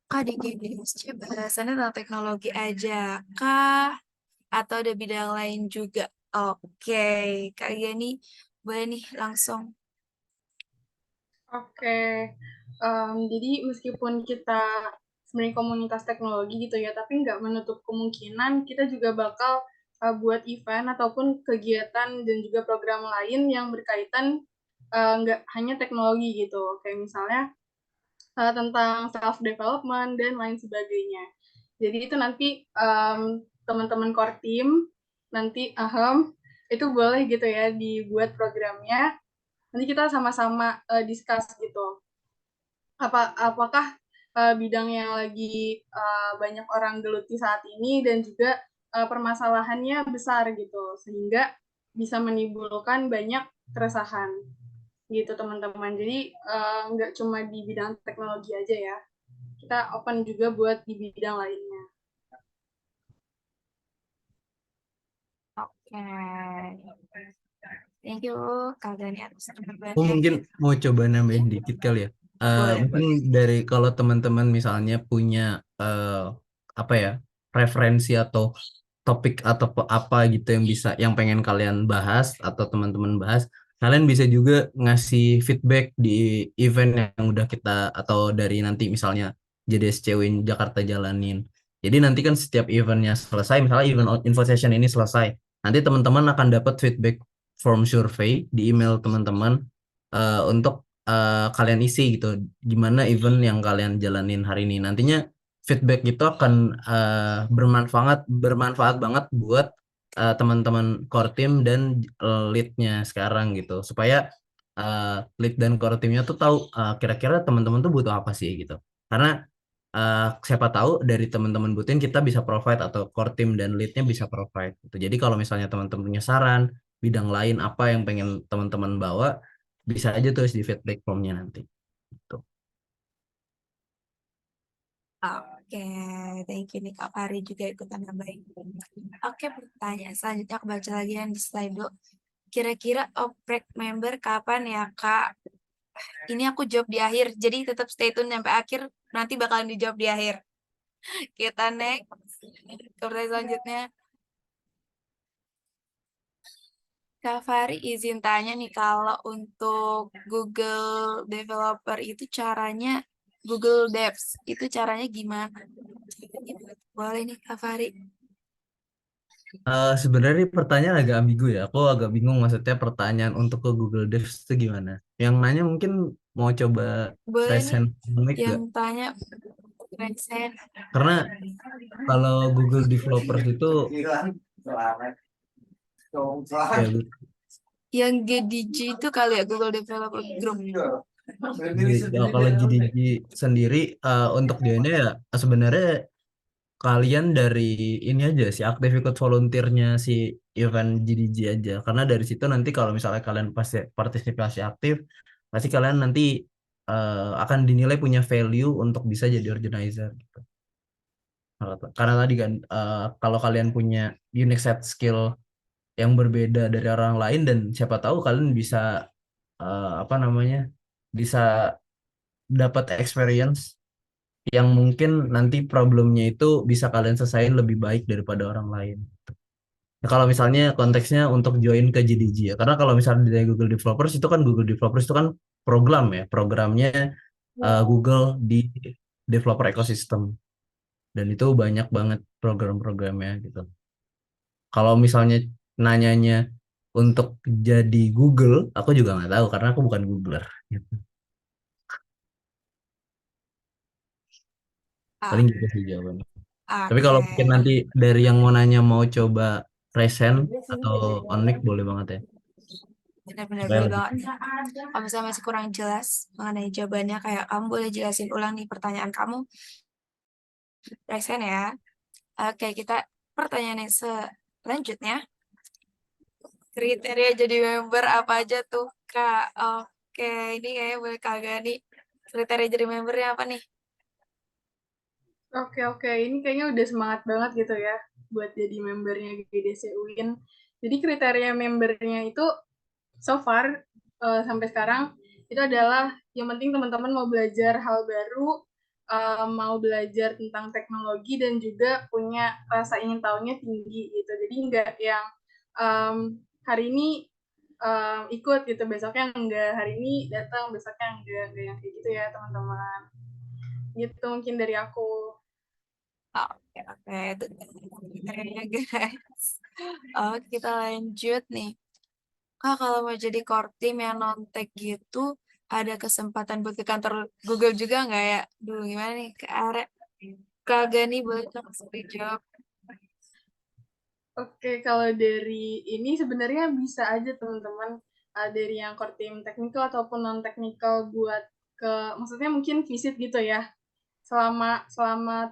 A: Kak di GDSC bahasannya tentang teknologi aja kah? Atau ada bidang lain juga? Oke, Kak Gani boleh nih langsung.
E: Oke, jadi meskipun kita sebenarnya komunitas teknologi gitu ya, tapi nggak menutup kemungkinan kita juga bakal buat event ataupun kegiatan dan juga program lain yang berkaitan nggak hanya teknologi gitu, kayak misalnya tentang self development dan lain sebagainya. Jadi itu nanti teman-teman core team nanti itu boleh gitu ya dibuat programnya. Nanti kita sama-sama discuss gitu. Apakah bidang yang lagi banyak orang geluti saat ini dan juga permasalahannya besar gitu, sehingga bisa menimbulkan banyak keresahan gitu teman-teman. Jadi nggak cuma di bidang teknologi aja ya, kita open juga buat di bidang lainnya.
A: Oke. Thank you Kak Gani atas
D: Aku
A: jawabannya.
D: mungkin mau coba nambahin dikit kali ya.
A: Boleh.
D: Mungkin dari kalau teman-teman misalnya punya apa ya, referensi atau topik atau apa gitu yang bisa yang pengen kalian bahas atau teman-teman bahas, kalian bisa juga ngasih feedback di event yang udah kita atau dari nanti misalnya JDSC Win Jakarta jalanin. Jadi nanti kan setiap eventnya selesai, misalnya event info session ini selesai, nanti teman-teman akan dapat feedback form survey di email teman-teman untuk kalian isi gitu gimana event yang kalian jalanin hari ini. Nantinya feedback itu akan bermanfaat banget buat teman-teman core team dan leadnya sekarang gitu, supaya lead dan core teamnya tuh tahu kira-kira teman-teman tuh butuh apa sih gitu. Karena siapa tahu dari teman-teman butuhin kita bisa provide atau core team dan leadnya bisa provide gitu. Jadi kalau misalnya teman-teman punya saran bidang lain apa yang pengen teman-teman bawa, bisa aja tulis di feedback formnya nanti. Gitu.
A: Oke, thank you nih Kak Fari juga ikutan nambahin. Oke, pertanyaan selanjutnya aku baca lagi yang di slide dulu. Kira-kira oprek member kapan ya Kak? Ini aku jawab di akhir, jadi tetap stay tune sampai akhir, nanti bakalan dijawab di akhir. Kita next ke pertanyaan selanjutnya. Kak Fari izin tanya nih, kalau untuk Google Developer itu caranya, Google Devs itu caranya gimana? Boleh nih Kak Fari.
D: Sebenarnya pertanyaan agak ambigu ya. Aku agak bingung maksudnya pertanyaan untuk ke Google Devs itu gimana. Yang nanya mungkin mau coba
A: Boleh nih
D: present mic
A: yang
D: nggak?
A: tanya present.
D: Karena kalau Google Developers itu ya
A: Yang GDG itu kali ya, Google Developer Group.
D: kalau GDG sendiri untuk joinnya ya sebenarnya kalian dari ini aja sih aktif ikut volunteernya si event GDG aja, karena dari situ nanti kalau misalnya kalian pasti partisipasi aktif pasti kalian nanti akan dinilai punya value untuk bisa jadi organizer gitu. Karena tadi kan kalau kalian punya unique set skill yang berbeda dari orang lain dan siapa tahu kalian bisa apa namanya bisa dapat experience yang mungkin nanti problemnya itu bisa kalian selesaiin lebih baik daripada orang lain. Nah, kalau misalnya konteksnya untuk join ke GDG ya, karena kalau misalnya dari Google Developers itu kan Google Developers itu kan program ya, programnya Google di developer ecosystem dan itu banyak banget program-programnya gitu. Kalau misalnya nanyanya untuk jadi Google, aku juga nggak tahu karena aku bukan Googler. Gitu. Paling gitu sih jawabannya. Tapi kalau mungkin
A: Oke.
D: nanti dari yang mau nanya mau coba present atau on mic boleh banget ya.
A: Benar-benar
D: Supaya
A: boleh
D: lebih.
A: banget. Kalau misalnya masih kurang jelas mengenai jawabannya, kayak kamu boleh jelasin ulang nih pertanyaan kamu. Present ya. Oke, kita pertanyaan yang selanjutnya. Kriteria jadi member apa aja tuh, Kak? Oke, ini kayaknya boleh kagak nih. Kriteria jadi membernya apa nih?
E: Oke, ini kayaknya udah semangat banget gitu ya buat jadi membernya GDC UIN. Jadi kriteria membernya itu so far sampai sekarang itu adalah yang penting teman-teman mau belajar hal baru, mau belajar tentang teknologi dan juga punya rasa ingin tahunya tinggi gitu. Jadi nggak yang hari ini ikut gitu, besoknya enggak, hari ini datang, besoknya enggak yang kayak gitu ya teman-teman. Gitu mungkin dari aku.
A: Oke, oke, itu kriterianya guys. Oke, kita lanjut nih. Kak, kalau mau jadi core team yang non-tech gitu, ada kesempatan buat ke kantor Google juga nggak ya? Duh, gimana nih? Kak Gani boleh dong dijawab.
E: Oke, kalau dari ini sebenarnya bisa aja teman-teman dari yang core team technical ataupun non technical buat maksudnya mungkin visit gitu ya. Selama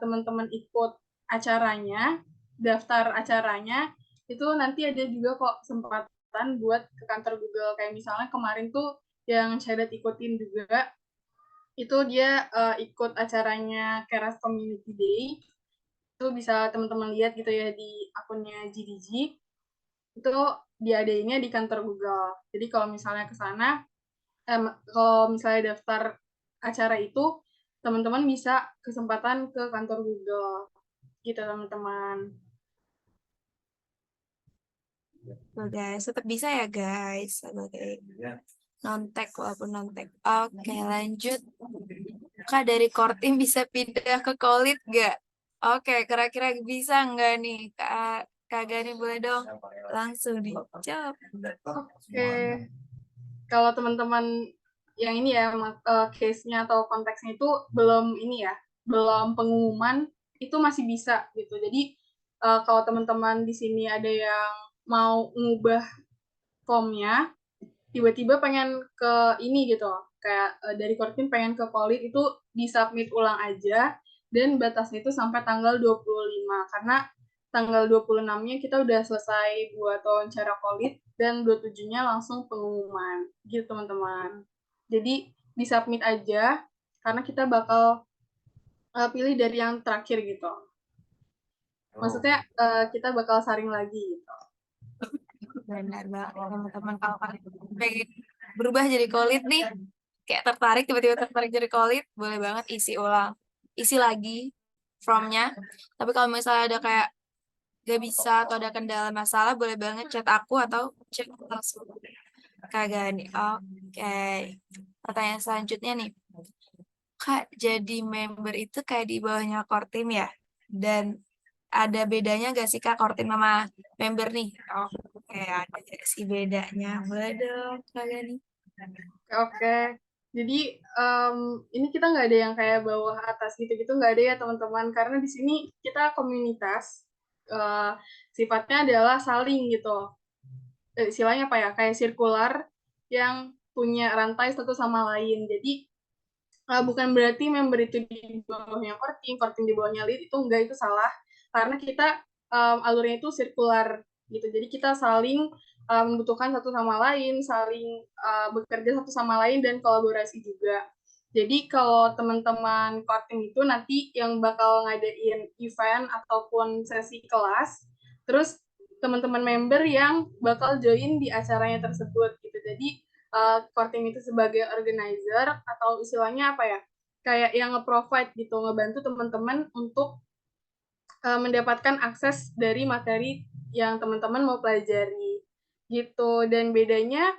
E: teman-teman ikut acaranya, daftar acaranya, itu nanti ada juga kok kesempatan buat ke kantor Google. Kayak misalnya kemarin tuh yang Syadat ikutin juga, itu dia ikut acaranya Keras Community Day. Itu bisa teman-teman lihat gitu ya di akunnya GDG. Itu diadainnya di kantor Google. Jadi kalau misalnya ke sana, kalau misalnya daftar acara itu, teman-teman bisa kesempatan ke kantor Google. Gitu teman-teman.
A: Tuh guys, tetap bisa ya guys. Sebagai non-tech walaupun non-tech. Oke, lanjut. Kak, dari core team bisa pindah ke Kolit nggak? Oke, kira-kira bisa nggak nih? Kak Gani boleh dong langsung dijawab.
E: Oke. Kalau teman-teman yang ini ya, case-nya atau konteksnya itu belum ini ya, belum pengumuman, itu masih bisa gitu. Jadi kalau teman-teman di sini ada yang mau ngubah formnya, tiba-tiba pengen ke ini gitu, kayak dari core team pengen ke Kolit, itu disubmit ulang aja, dan batasnya itu sampai tanggal 25, karena tanggal 26-nya kita udah selesai buat wawancara Kolit, dan 27-nya langsung pengumuman, gitu teman-teman. Jadi disubmit aja, karena kita bakal pilih dari yang terakhir gitu. Maksudnya kita bakal saring lagi gitu.
A: Benar banget teman-teman. Kalau kalian pengen berubah jadi Kolit nih, kayak tertarik, tiba-tiba tertarik jadi Kolit, boleh banget isi ulang. Isi lagi formnya. Tapi kalau misalnya ada kayak gak bisa atau ada kendala masalah, boleh banget chat aku atau chat langsung Kak Gani. Oke. Pertanyaan selanjutnya nih. Kak, jadi member itu kayak di bawahnya core team ya? Dan ada bedanya gak sih Kak core team sama member nih? Oke, ada gak sih bedanya? Boleh dong Kak Gani.
E: Oke. Jadi ini kita nggak ada yang kayak bawah atas gitu-gitu, nggak ada ya teman-teman, karena di sini kita komunitas, sifatnya adalah saling gitu. Istilahnya apa ya? Kayak sirkular yang punya rantai satu sama lain. Jadi bukan berarti member itu di bawahnya core team di bawahnya lead, itu enggak, itu salah. Karena kita alurnya itu sirkular gitu. Jadi kita saling membutuhkan satu sama lain, saling bekerja satu sama lain, dan kolaborasi juga. Jadi kalau teman-teman core team itu nanti yang bakal ngadain event ataupun sesi kelas, terus teman-teman member yang bakal join di acaranya tersebut gitu. Jadi core team itu sebagai organizer, atau istilahnya apa ya, kayak yang nge-provide gitu, ngebantu teman-teman untuk mendapatkan akses dari materi yang teman-teman mau pelajari gitu. Dan bedanya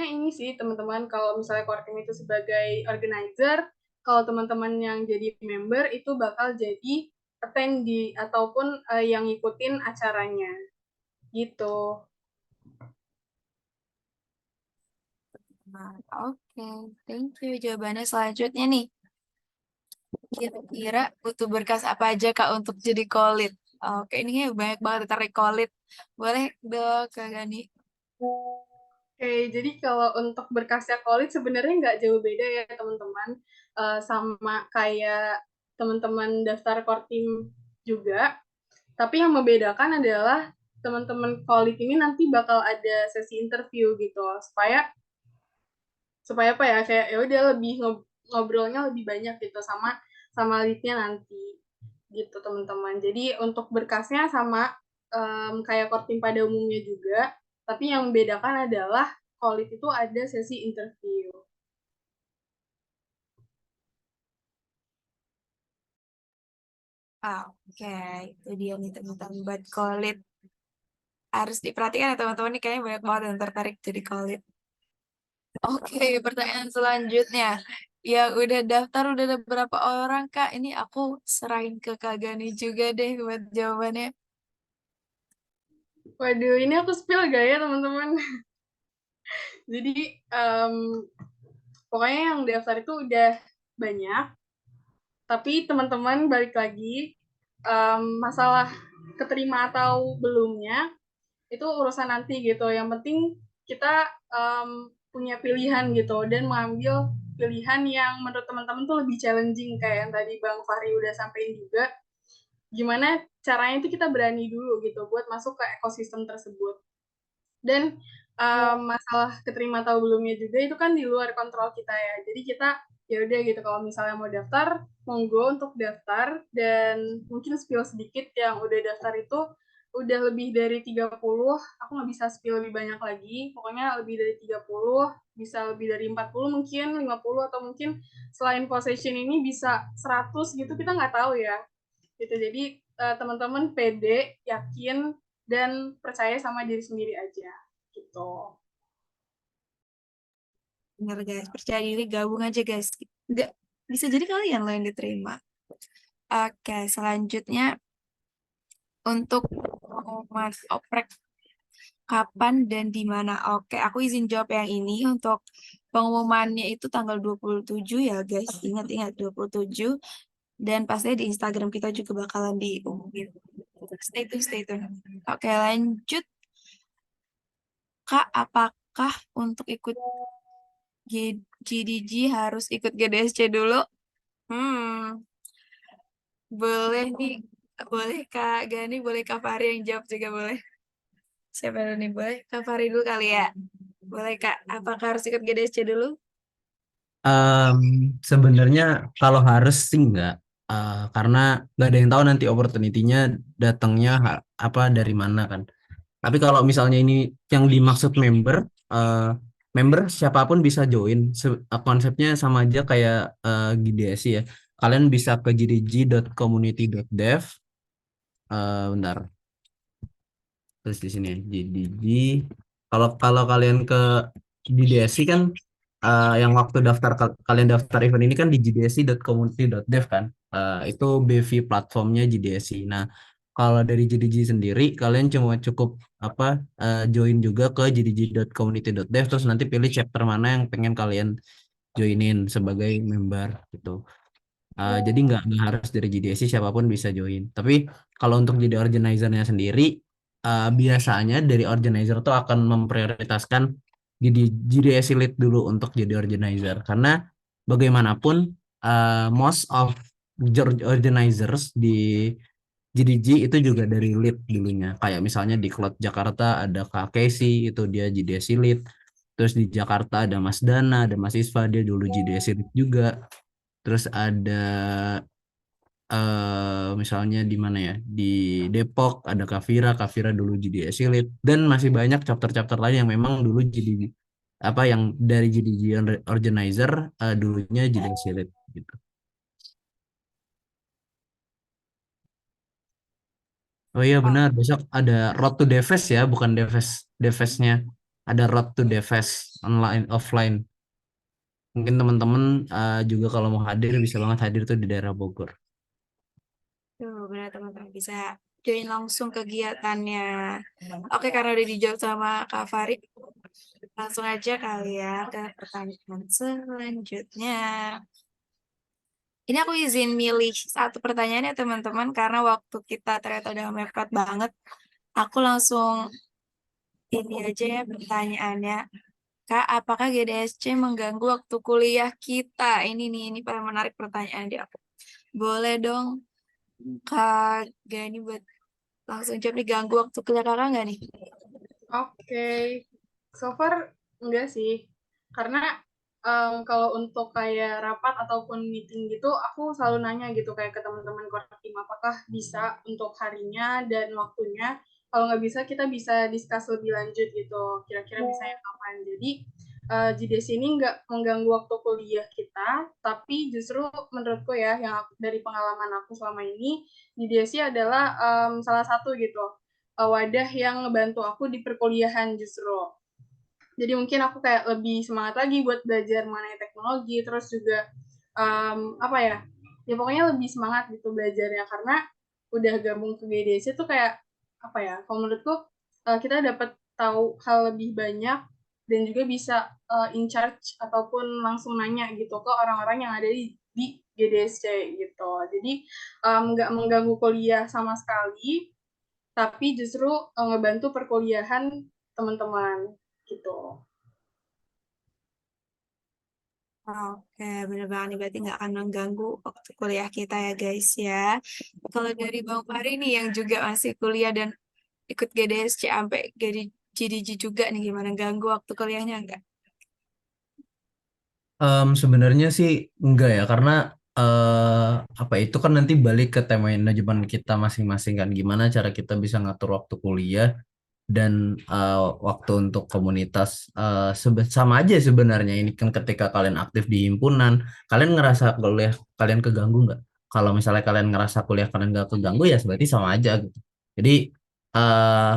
E: ini sih teman-teman, kalau misalnya core team itu sebagai organizer, kalau teman-teman yang jadi member itu bakal jadi attendee ataupun yang ngikutin acaranya gitu.
A: Oke, thank you. Jawabannya selanjutnya nih. Kira-kira butuh berkas apa aja Kak untuk jadi Kolit? Oke, ini banyak banget ditarik Kolit. Boleh dong Kak Gani.
E: Oke, jadi kalau untuk berkasnya Kolit sebenarnya nggak jauh beda ya teman-teman, sama kayak teman-teman daftar core team juga. Tapi yang membedakan adalah teman-teman Kolit ini nanti bakal ada sesi interview gitu, supaya apa ya, kayak ya udah lebih ngobrolnya lebih banyak gitu sama leadnya nanti gitu teman-teman. Jadi untuk berkasnya sama kayak core team pada umumnya juga, tapi yang membedakan adalah Kolit itu ada sesi interview.
A: Oke, itu dia nih teman-teman buat Kolit. Harus diperhatikan ya teman-teman, nih kayaknya banyak banget yang tertarik jadi Kolit. Oke, pertanyaan selanjutnya. yang udah daftar udah ada berapa orang, Kak? Ini aku serahin ke Kak Gani juga deh buat jawabannya.
E: Waduh, ini aku spill gak ya teman-teman? Jadi pokoknya yang daftar itu udah banyak, tapi teman-teman balik lagi, masalah keterima atau belumnya itu urusan nanti gitu. Yang penting kita punya pilihan gitu dan mengambil pilihan yang menurut teman-teman tuh lebih challenging kayak yang tadi Bang Fahri udah sampein juga. Gimana caranya itu kita berani dulu gitu buat masuk ke ekosistem tersebut. Dan masalah keterima atau belumnya juga itu kan di luar kontrol kita ya. Jadi kita ya udah gitu kalau misalnya mau daftar, monggo untuk daftar dan mungkin spill sedikit yang udah daftar itu udah lebih dari 30, aku nggak bisa spill lebih banyak lagi, pokoknya lebih dari 30, bisa lebih dari 40 mungkin, 50 atau mungkin selain possession ini bisa 100 gitu, kita nggak tahu ya. Gitu. Jadi teman-teman pede, yakin, dan percaya sama diri sendiri aja gitu.
A: Bener guys, percaya diri, gabung aja guys. Nggak, bisa jadi kalian loh yang diterima. Oke, selanjutnya untuk pengumuman oprek kapan dan di mana. Oke, aku izin jawab yang ini. Untuk pengumumannya itu tanggal 27 ya guys. Ingat-ingat 27. Dan pastinya di Instagram kita juga bakalan diumumin. Stay tune, stay tune. Oke, lanjut. Kak, apakah untuk ikut GDG harus ikut GDSC dulu? Boleh nih. Boleh Kak Gani, boleh Kak Fahri yang jawab juga boleh. Siapa dulu nih? Boleh Kak Fahri dulu kali ya? Boleh Kak, apakah harus ikut GDSC dulu?
D: Sebenarnya kalau harus sih enggak. Karena nggak ada yang tahu nanti opportunity-nya datangnya apa dari mana kan. Tapi kalau misalnya ini yang dimaksud member, member siapapun bisa join. Konsepnya sama aja kayak GDSI ya. Kalian bisa ke jdg.community.dev. Bentar. Terus di sini GDG. Kalau kalian ke GDSI kan yang waktu kalian daftar event ini kan di gdsi.community.dev kan. Itu BV platformnya GDSI. Nah, kalau dari GDG sendiri kalian cuma cukup join juga ke gdg.community.dev terus nanti pilih chapter mana yang pengen kalian joinin sebagai member gitu. Jadi nggak harus dari GDSI siapapun bisa join. Tapi kalau untuk jadi organizer-nya sendiri, biasanya dari organizer tuh akan memprioritaskan GDSI lead dulu untuk jadi organizer. Karena bagaimanapun most of organizers di GDG itu juga dari lead dulunya. Kayak misalnya di Cloud Jakarta ada Kak Casey, itu dia GDSI lead. Terus di Jakarta ada Mas Dana, ada Mas Isfa, dia dulu GDSI lead juga. Terus ada misalnya di mana ya? Di Depok ada Kavira dulu jadi Esilit dan masih banyak chapter-chapter lain yang memang dulu jadi yang dari jadi organizer dulunya jadi Esilit gitu. Oh iya benar, besok ada Road to Deves ya, bukan Devesnya. Ada Road to Deves online offline. Mungkin teman-teman juga kalau mau hadir bisa banget hadir tuh di daerah Bogor.
A: Tuh, benar teman-teman bisa join langsung kegiatannya. Oke, karena udah dijawab sama Kak Farid, langsung aja kali ya ke pertanyaan selanjutnya. Ini aku izin milih satu pertanyaan ya teman-teman, karena waktu kita ternyata udah mepet banget. Aku langsung ini aja ya pertanyaannya. Kak, apakah GDSC mengganggu waktu kuliah kita? Ini paling menarik pertanyaan di aku. Boleh dong Kak Gani buat langsung jawab nih, ganggu waktu kuliah kakak nggak nih?
E: Oke, so far enggak sih. Karena kalau untuk kayak rapat ataupun meeting gitu, aku selalu nanya gitu kayak ke teman-teman core team apakah bisa untuk harinya dan waktunya. Kalau nggak bisa, kita bisa discuss lebih lanjut gitu. Kira-kira bisa yang kapan. Jadi GDC ini nggak mengganggu waktu kuliah kita, tapi justru menurutku ya, yang dari pengalaman aku selama ini, GDC adalah salah satu gitu wadah yang ngebantu aku di perkuliahan justru. Jadi mungkin aku kayak lebih semangat lagi buat belajar mengenai teknologi, terus juga apa ya, ya pokoknya lebih semangat gitu belajarnya, karena udah gabung ke GDC tuh kayak apa ya, kalau menurutku kita dapat tahu hal lebih banyak dan juga bisa in charge ataupun langsung nanya gitu ke orang-orang yang ada di GDSC gitu. Jadi nggak mengganggu kuliah sama sekali, tapi justru ngebantu perkuliahan teman-teman gitu.
A: Oke, bener banget nih. Berarti nggak akan mengganggu waktu kuliah kita ya guys ya. Kalau dari Bang Fahri nih yang juga masih kuliah dan ikut GDSC sampai GDG juga nih, gimana ganggu waktu kuliahnya enggak?
D: Sebenarnya sih enggak ya, karena apa itu kan nanti balik ke tema manajemen kita masing-masing kan, gimana cara kita bisa ngatur waktu kuliah dan waktu untuk komunitas. Sama aja sebenarnya ini kan, ketika kalian aktif di himpunan, kalian ngerasa kuliah kalian keganggu nggak? Kalau misalnya kalian ngerasa kuliah kalian nggak keganggu, ya berarti sama aja gitu. Jadi eh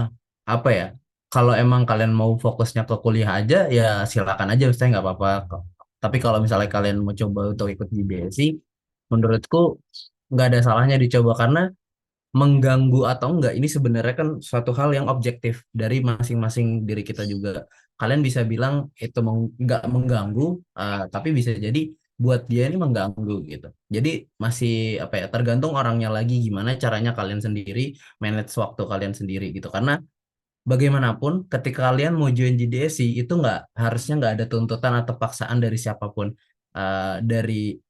D: apa ya? Kalau emang kalian mau fokusnya ke kuliah aja, ya silakan aja, saya nggak apa-apa kok. Tapi kalau misalnya kalian mau coba untuk ikut di BSI, menurutku nggak ada salahnya dicoba, karena mengganggu atau enggak ini sebenarnya kan suatu hal yang objektif dari masing-masing diri kita juga. Kalian bisa bilang itu enggak mengganggu, tapi bisa jadi buat dia ini mengganggu gitu. Jadi masih apa ya, tergantung orangnya lagi, gimana caranya kalian sendiri manage waktu kalian sendiri gitu. Karena bagaimanapun ketika kalian mau join GDSI itu harusnya nggak ada tuntutan atau paksaan dari siapapun. Dari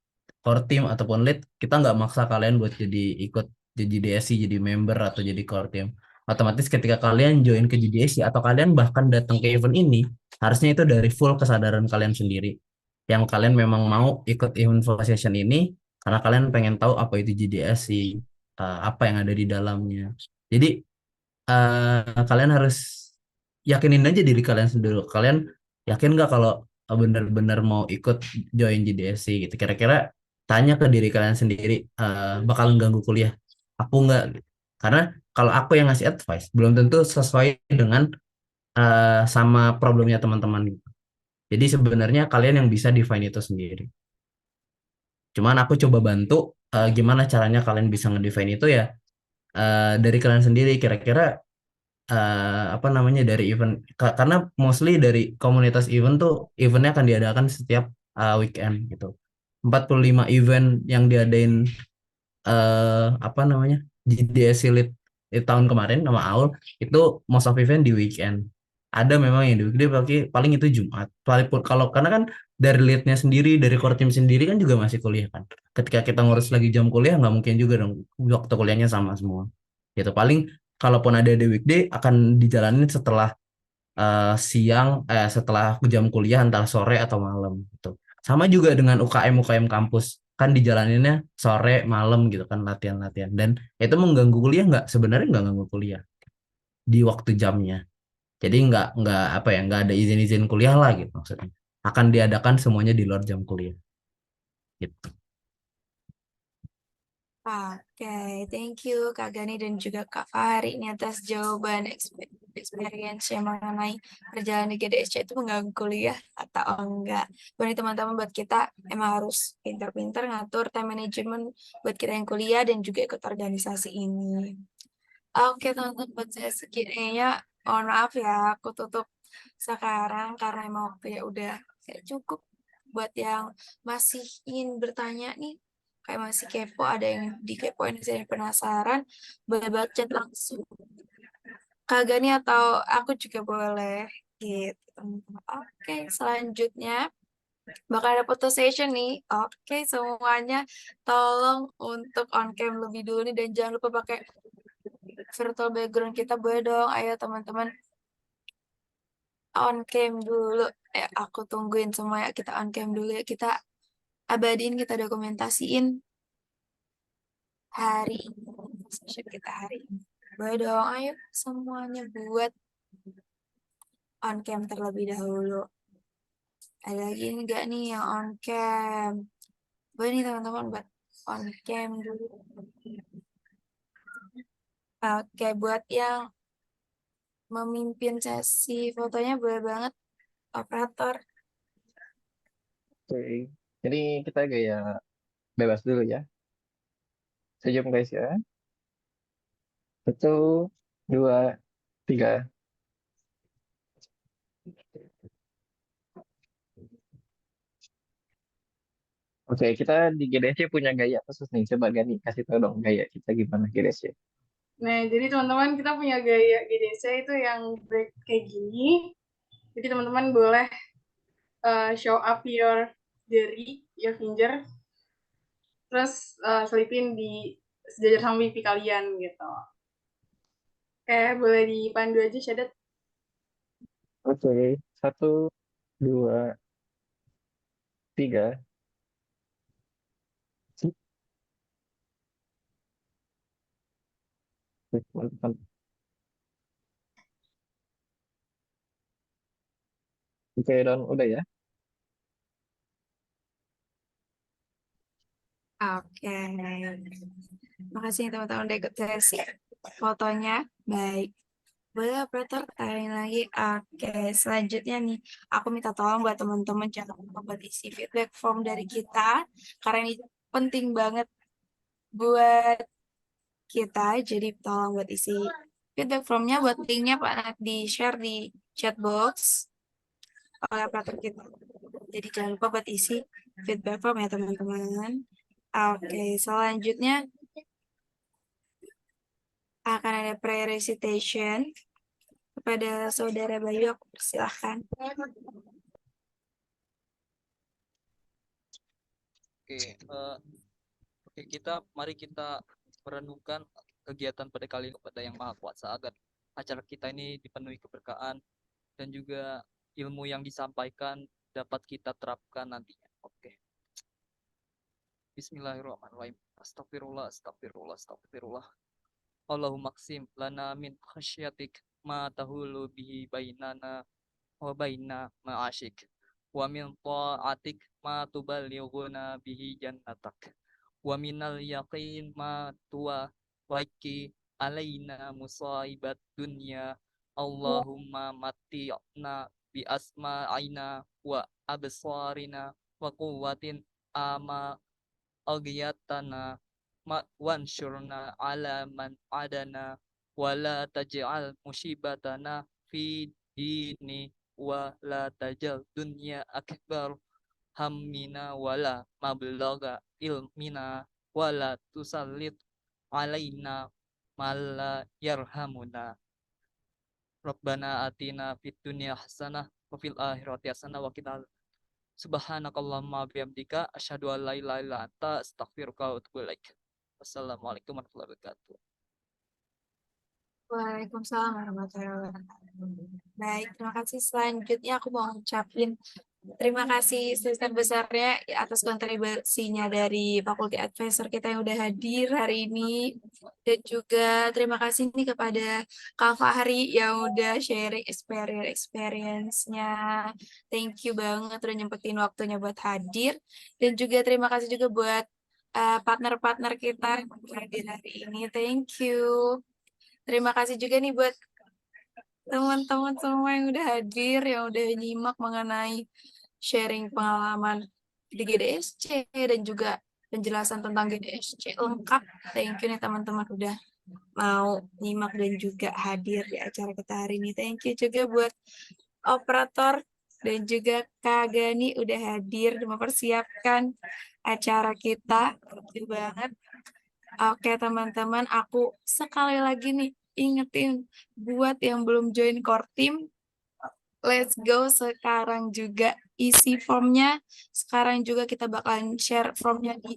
D: core team ataupun lead, kita nggak maksa kalian buat ikut jadi GDSI, jadi member atau jadi core team. Otomatis ketika kalian join ke GDSI atau kalian bahkan datang ke event ini, harusnya itu dari full kesadaran kalian sendiri, yang kalian memang mau ikut event Full Session ini karena kalian pengen tahu apa itu GDSI, apa yang ada di dalamnya. Jadi kalian harus yakinin aja diri kalian sendiri. Kalian yakin nggak kalau benar-benar mau ikut join GDSC gitu? Kira-kira tanya ke diri kalian sendiri, bakal ganggu kuliah aku nggak? Karena kalau aku yang ngasih advice, belum tentu sesuai dengan sama problemnya teman-teman gitu. Jadi sebenarnya kalian yang bisa define itu sendiri. Cuman aku coba bantu gimana caranya kalian bisa ngedefine itu ya, dari kalian sendiri. Kira-kira apa namanya, dari event, karena mostly dari komunitas event tuh eventnya akan diadakan setiap weekend gitu. 45 event yang diadain apa namanya GDS Elite di tahun kemarin sama Aul, itu most of event di weekend. Ada memang yang di weekday, paling itu Jumat. Walaupun kalau karena kan dari leadnya sendiri, dari core team sendiri kan juga masih kuliah kan. Ketika kita ngurus lagi jam kuliah, nggak mungkin juga dong waktu kuliahnya sama semua. Gitu paling, kalaupun ada di weekday akan dijalanin setelah setelah jam kuliah, antara sore atau malam gitu. Sama juga dengan UKM kampus, kan dijalaninnya sore malam gitu kan, latihan-latihan, dan itu mengganggu kuliah nggak? Sebenarnya nggak ganggu kuliah di waktu jamnya. Jadi nggak apa ya, nggak ada izin-izin kuliah lah gitu maksudnya. Akan diadakan semuanya di luar jam kuliah gitu.
A: Oke, thank you Kak Gani dan juga Kak Fahri nih atas jawaban experience yang mengenai perjalanan di GDSC itu mengganggu kuliah atau enggak. Buat nih teman-teman, buat kita emang harus pintar-pintar ngatur time management buat kita yang kuliah dan juga ikut organisasi ini. Oke teman-teman, buat saya segininya, mohon maaf ya, aku tutup sekarang karena emang waktunya udah kayak cukup. Buat yang masih ingin bertanya nih, kayak masih kepo, ada yang dikepoin, saya penasaran, boleh banget chat langsung Kak Gani atau aku juga boleh gitu teman-teman. Oke, selanjutnya bakal ada foto session nih. Oke, semuanya tolong untuk on cam lebih dulu nih, dan jangan lupa pakai virtual background kita, boleh dong. Ayo teman-teman on cam dulu. Aku tungguin semua ya, kita on cam dulu ya. Kita abadiin, kita dokumentasiin hari ini, session kita hari ini. Boleh dong, ayo semuanya buat on cam terlebih dahulu. Ada lagi enggak nih yang on cam? Boleh nih teman-teman buat on cam dulu. Oke, buat yang memimpin sesi fotonya boleh banget operator.
I: Oke. Jadi kita gaya bebas dulu ya. Senyum guys ya. 1, 2, 3. Oke, kita di GDC punya gaya khusus nih. Coba Gani kasih tau dong gaya kita gimana GDC.
E: Nah, jadi teman-teman kita punya gaya GDC itu yang break kayak gini. Jadi teman-teman boleh show up your jari, your finger, terus selipin di sejajar sama pipi kalian gitu. Oke, boleh dipandu aja, Syadat.
I: Oke, 1, 2, 3. Mantap. Oke, Don, udah ya.
A: Oke. Makasih teman-teman udah ikut sesi fotonya. Baik. Boleh operator tayang lagi. Oke, selanjutnya nih, aku minta tolong buat teman-teman jangan lupa buat isi feedback form dari kita, karena ini penting banget buat kita. Jadi tolong buat isi feedback formnya, buat linknya Pak di share di chat box oleh operator kita. Jadi jangan lupa buat isi feedback form ya teman-teman. Oke, selanjutnya akan ada prayer recitation kepada Saudara Bayu. Aku persilahkan.
J: Oke, mari kita merenungkan kegiatan pada kali ini kepada Yang Maha Kuasa agar acara kita ini dipenuhi keberkahan dan juga ilmu yang disampaikan dapat kita terapkan nantinya. Oke. Bismillahirrahmanirrahim. Astagfirullah, astagfirullah, astagfirullah. Allahumma qsim lana min khasyatik ma tahulu bihi bainana wa baina ma'asyik wa min ta'atik ma tuballighuna bihi jannatak wa minal yaqin ma tuwa waki alaina musaibat dunya Allahumma matti'na bi asma'ina wa absarina wa quwwatin ama agiyatana wansyurna ala man adana wala taj'al musibatana fi dini wa la taj'al dunya akbar hammina wala mablagha ilmina wala tusallit alaina mala yarhamuna Rabbana atina fid dunya hasanah wa fil akhirati hasanah wa qina Subhanakallahumma bihamdika asyhadu an la ilaha illa anta astaghfiruka wa atubu ilaik. Wassalamualaikum warahmatullahi wabarakatuh.
A: Waalaikumsalam warahmatullahi wabarakatuh. Baik, terima kasih. Selanjutnya aku mau ngucapin terima kasih sebesar besarnya atas kontribusinya dari Fakulty Advisor kita yang udah hadir hari ini. Dan juga terima kasih nih kepada Kak Fahri yang udah sharing experience-nya. Thank you banget udah nyempetin waktunya buat hadir. Dan juga terima kasih juga buat partner-partner kita yang hadir hari ini. Thank you. Terima kasih juga nih buat teman-teman semua yang udah hadir, yang udah nyimak mengenai sharing pengalaman di GDSC dan juga penjelasan tentang GDSC lengkap. Thank you nih teman-teman udah mau nyimak dan juga hadir di acara kita hari ini. Thank you juga buat operator dan juga Kak Gani udah hadir dan mempersiapkan acara kita. Thank you banget. Oke teman-teman, aku sekali lagi nih ingetin buat yang belum join core team, let's go sekarang juga isi formnya. Sekarang juga kita bakalan share formnya di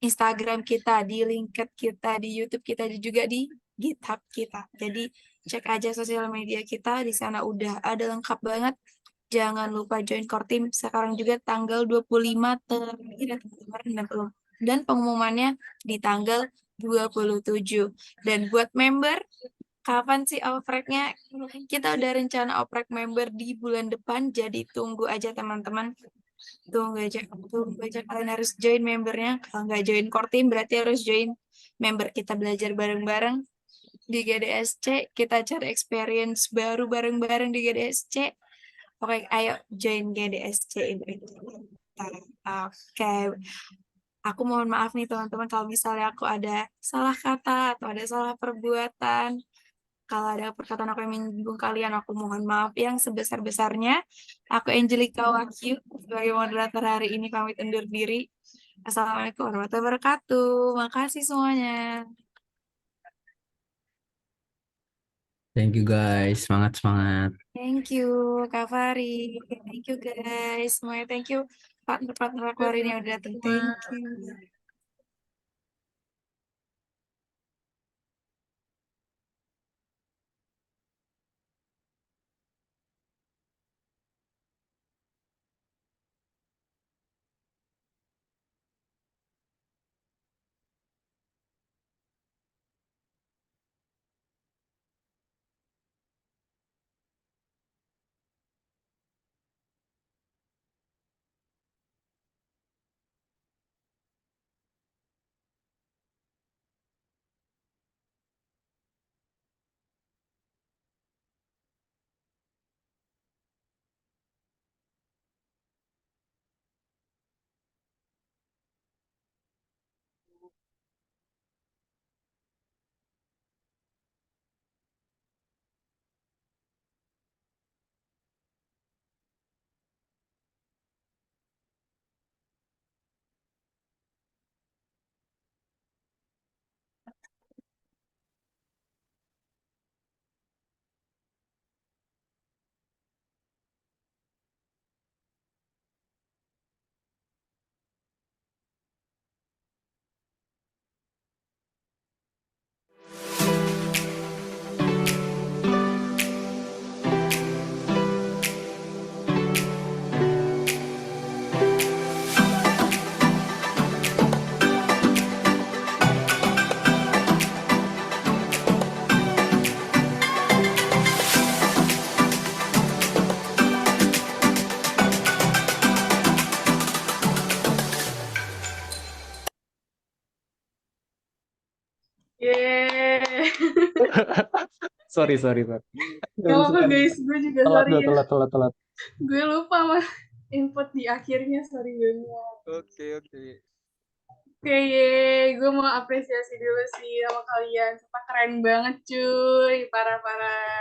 A: Instagram kita, di LinkedIn kita, di YouTube kita, dan juga di GitHub kita. Jadi cek aja sosial media kita, di sana udah ada lengkap banget. Jangan lupa join core team sekarang juga tanggal 25 teman-teman, dan pengumumannya di tanggal 27. Dan buat member, kapan sih oprek-nya? Kita udah rencana oprek member di bulan depan, jadi tunggu aja teman-teman. Tunggu aja. Kalian harus join membernya. Kalau nggak join core team, berarti harus join member kita belajar bareng-bareng di GDSC. Kita cari experience baru bareng-bareng di GDSC. Oke, ayo join GDSC itu. Oke, aku mohon maaf nih teman-teman kalau misalnya aku ada salah kata atau ada salah perbuatan. Kalau ada perkataan aku yang menyinggung kalian, aku mohon maaf yang sebesar-besarnya. Aku Angelica Wahyu sebagai moderator hari ini pamit undur diri. Assalamualaikum warahmatullahi wabarakatuh. Makasih semuanya.
D: Thank you guys, semangat.
A: Thank you, Kak Fari. Thank you guys. Semuanya thank you. Partner-partner aku hari ini yang udah datang. Thank you.
E: Yeay.
I: Sorry.
E: Gak apa-apa guys, gue juga sorry ya.
I: Telat.
E: Gue lupa mah input di akhirnya, sorry banget.
J: Oke.
E: Oke, gue mau apresiasi dulu sih sama kalian. Sumpah keren banget cuy, parah-parah.